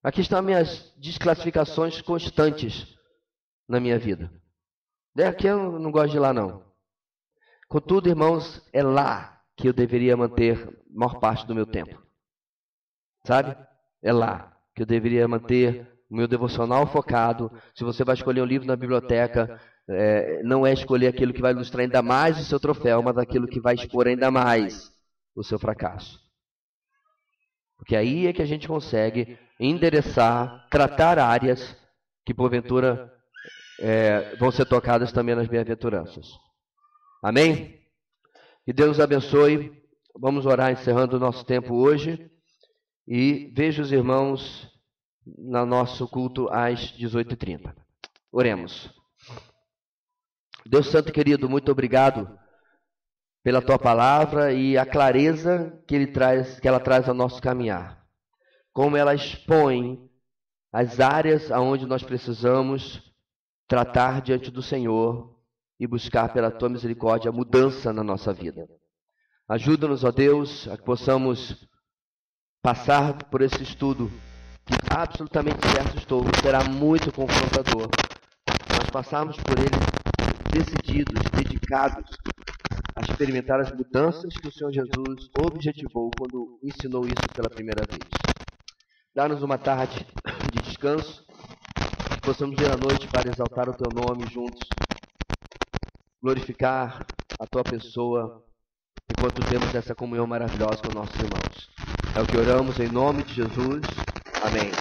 Aqui estão as minhas desclassificações constantes na minha vida. Aqui eu não gosto de ir lá, não. Contudo, irmãos, é lá que eu deveria manter a maior parte do meu tempo. Sabe? É lá que eu deveria manter o meu devocional focado. Se você vai escolher um livro na biblioteca, não é escolher aquilo que vai ilustrar ainda mais o seu troféu, mas aquilo que vai expor ainda mais o seu fracasso. Porque aí é que a gente consegue endereçar, tratar áreas que porventura vão ser tocadas também nas bem-aventuranças. Amém? Que Deus nos abençoe. Vamos orar encerrando o nosso tempo hoje. E vejo os irmãos no nosso culto às 18h30. Oremos. Deus Santo e querido, muito obrigado pela tua palavra e a clareza que ela traz ao nosso caminhar. Como ela expõe as áreas aonde nós precisamos tratar diante do Senhor e buscar pela tua misericórdia a mudança na nossa vida. Ajuda-nos, ó Deus, a que possamos passar por esse estudo, que absolutamente certo estou, será muito confrontador. Nós passarmos por ele decididos, dedicados a experimentar as mudanças que o Senhor Jesus objetivou quando ensinou isso pela primeira vez. Dá-nos uma tarde de descanso, que possamos ir à noite para exaltar o teu nome juntos, glorificar a tua pessoa, enquanto temos essa comunhão maravilhosa com nossos irmãos. É o que oramos em nome de Jesus. Amém.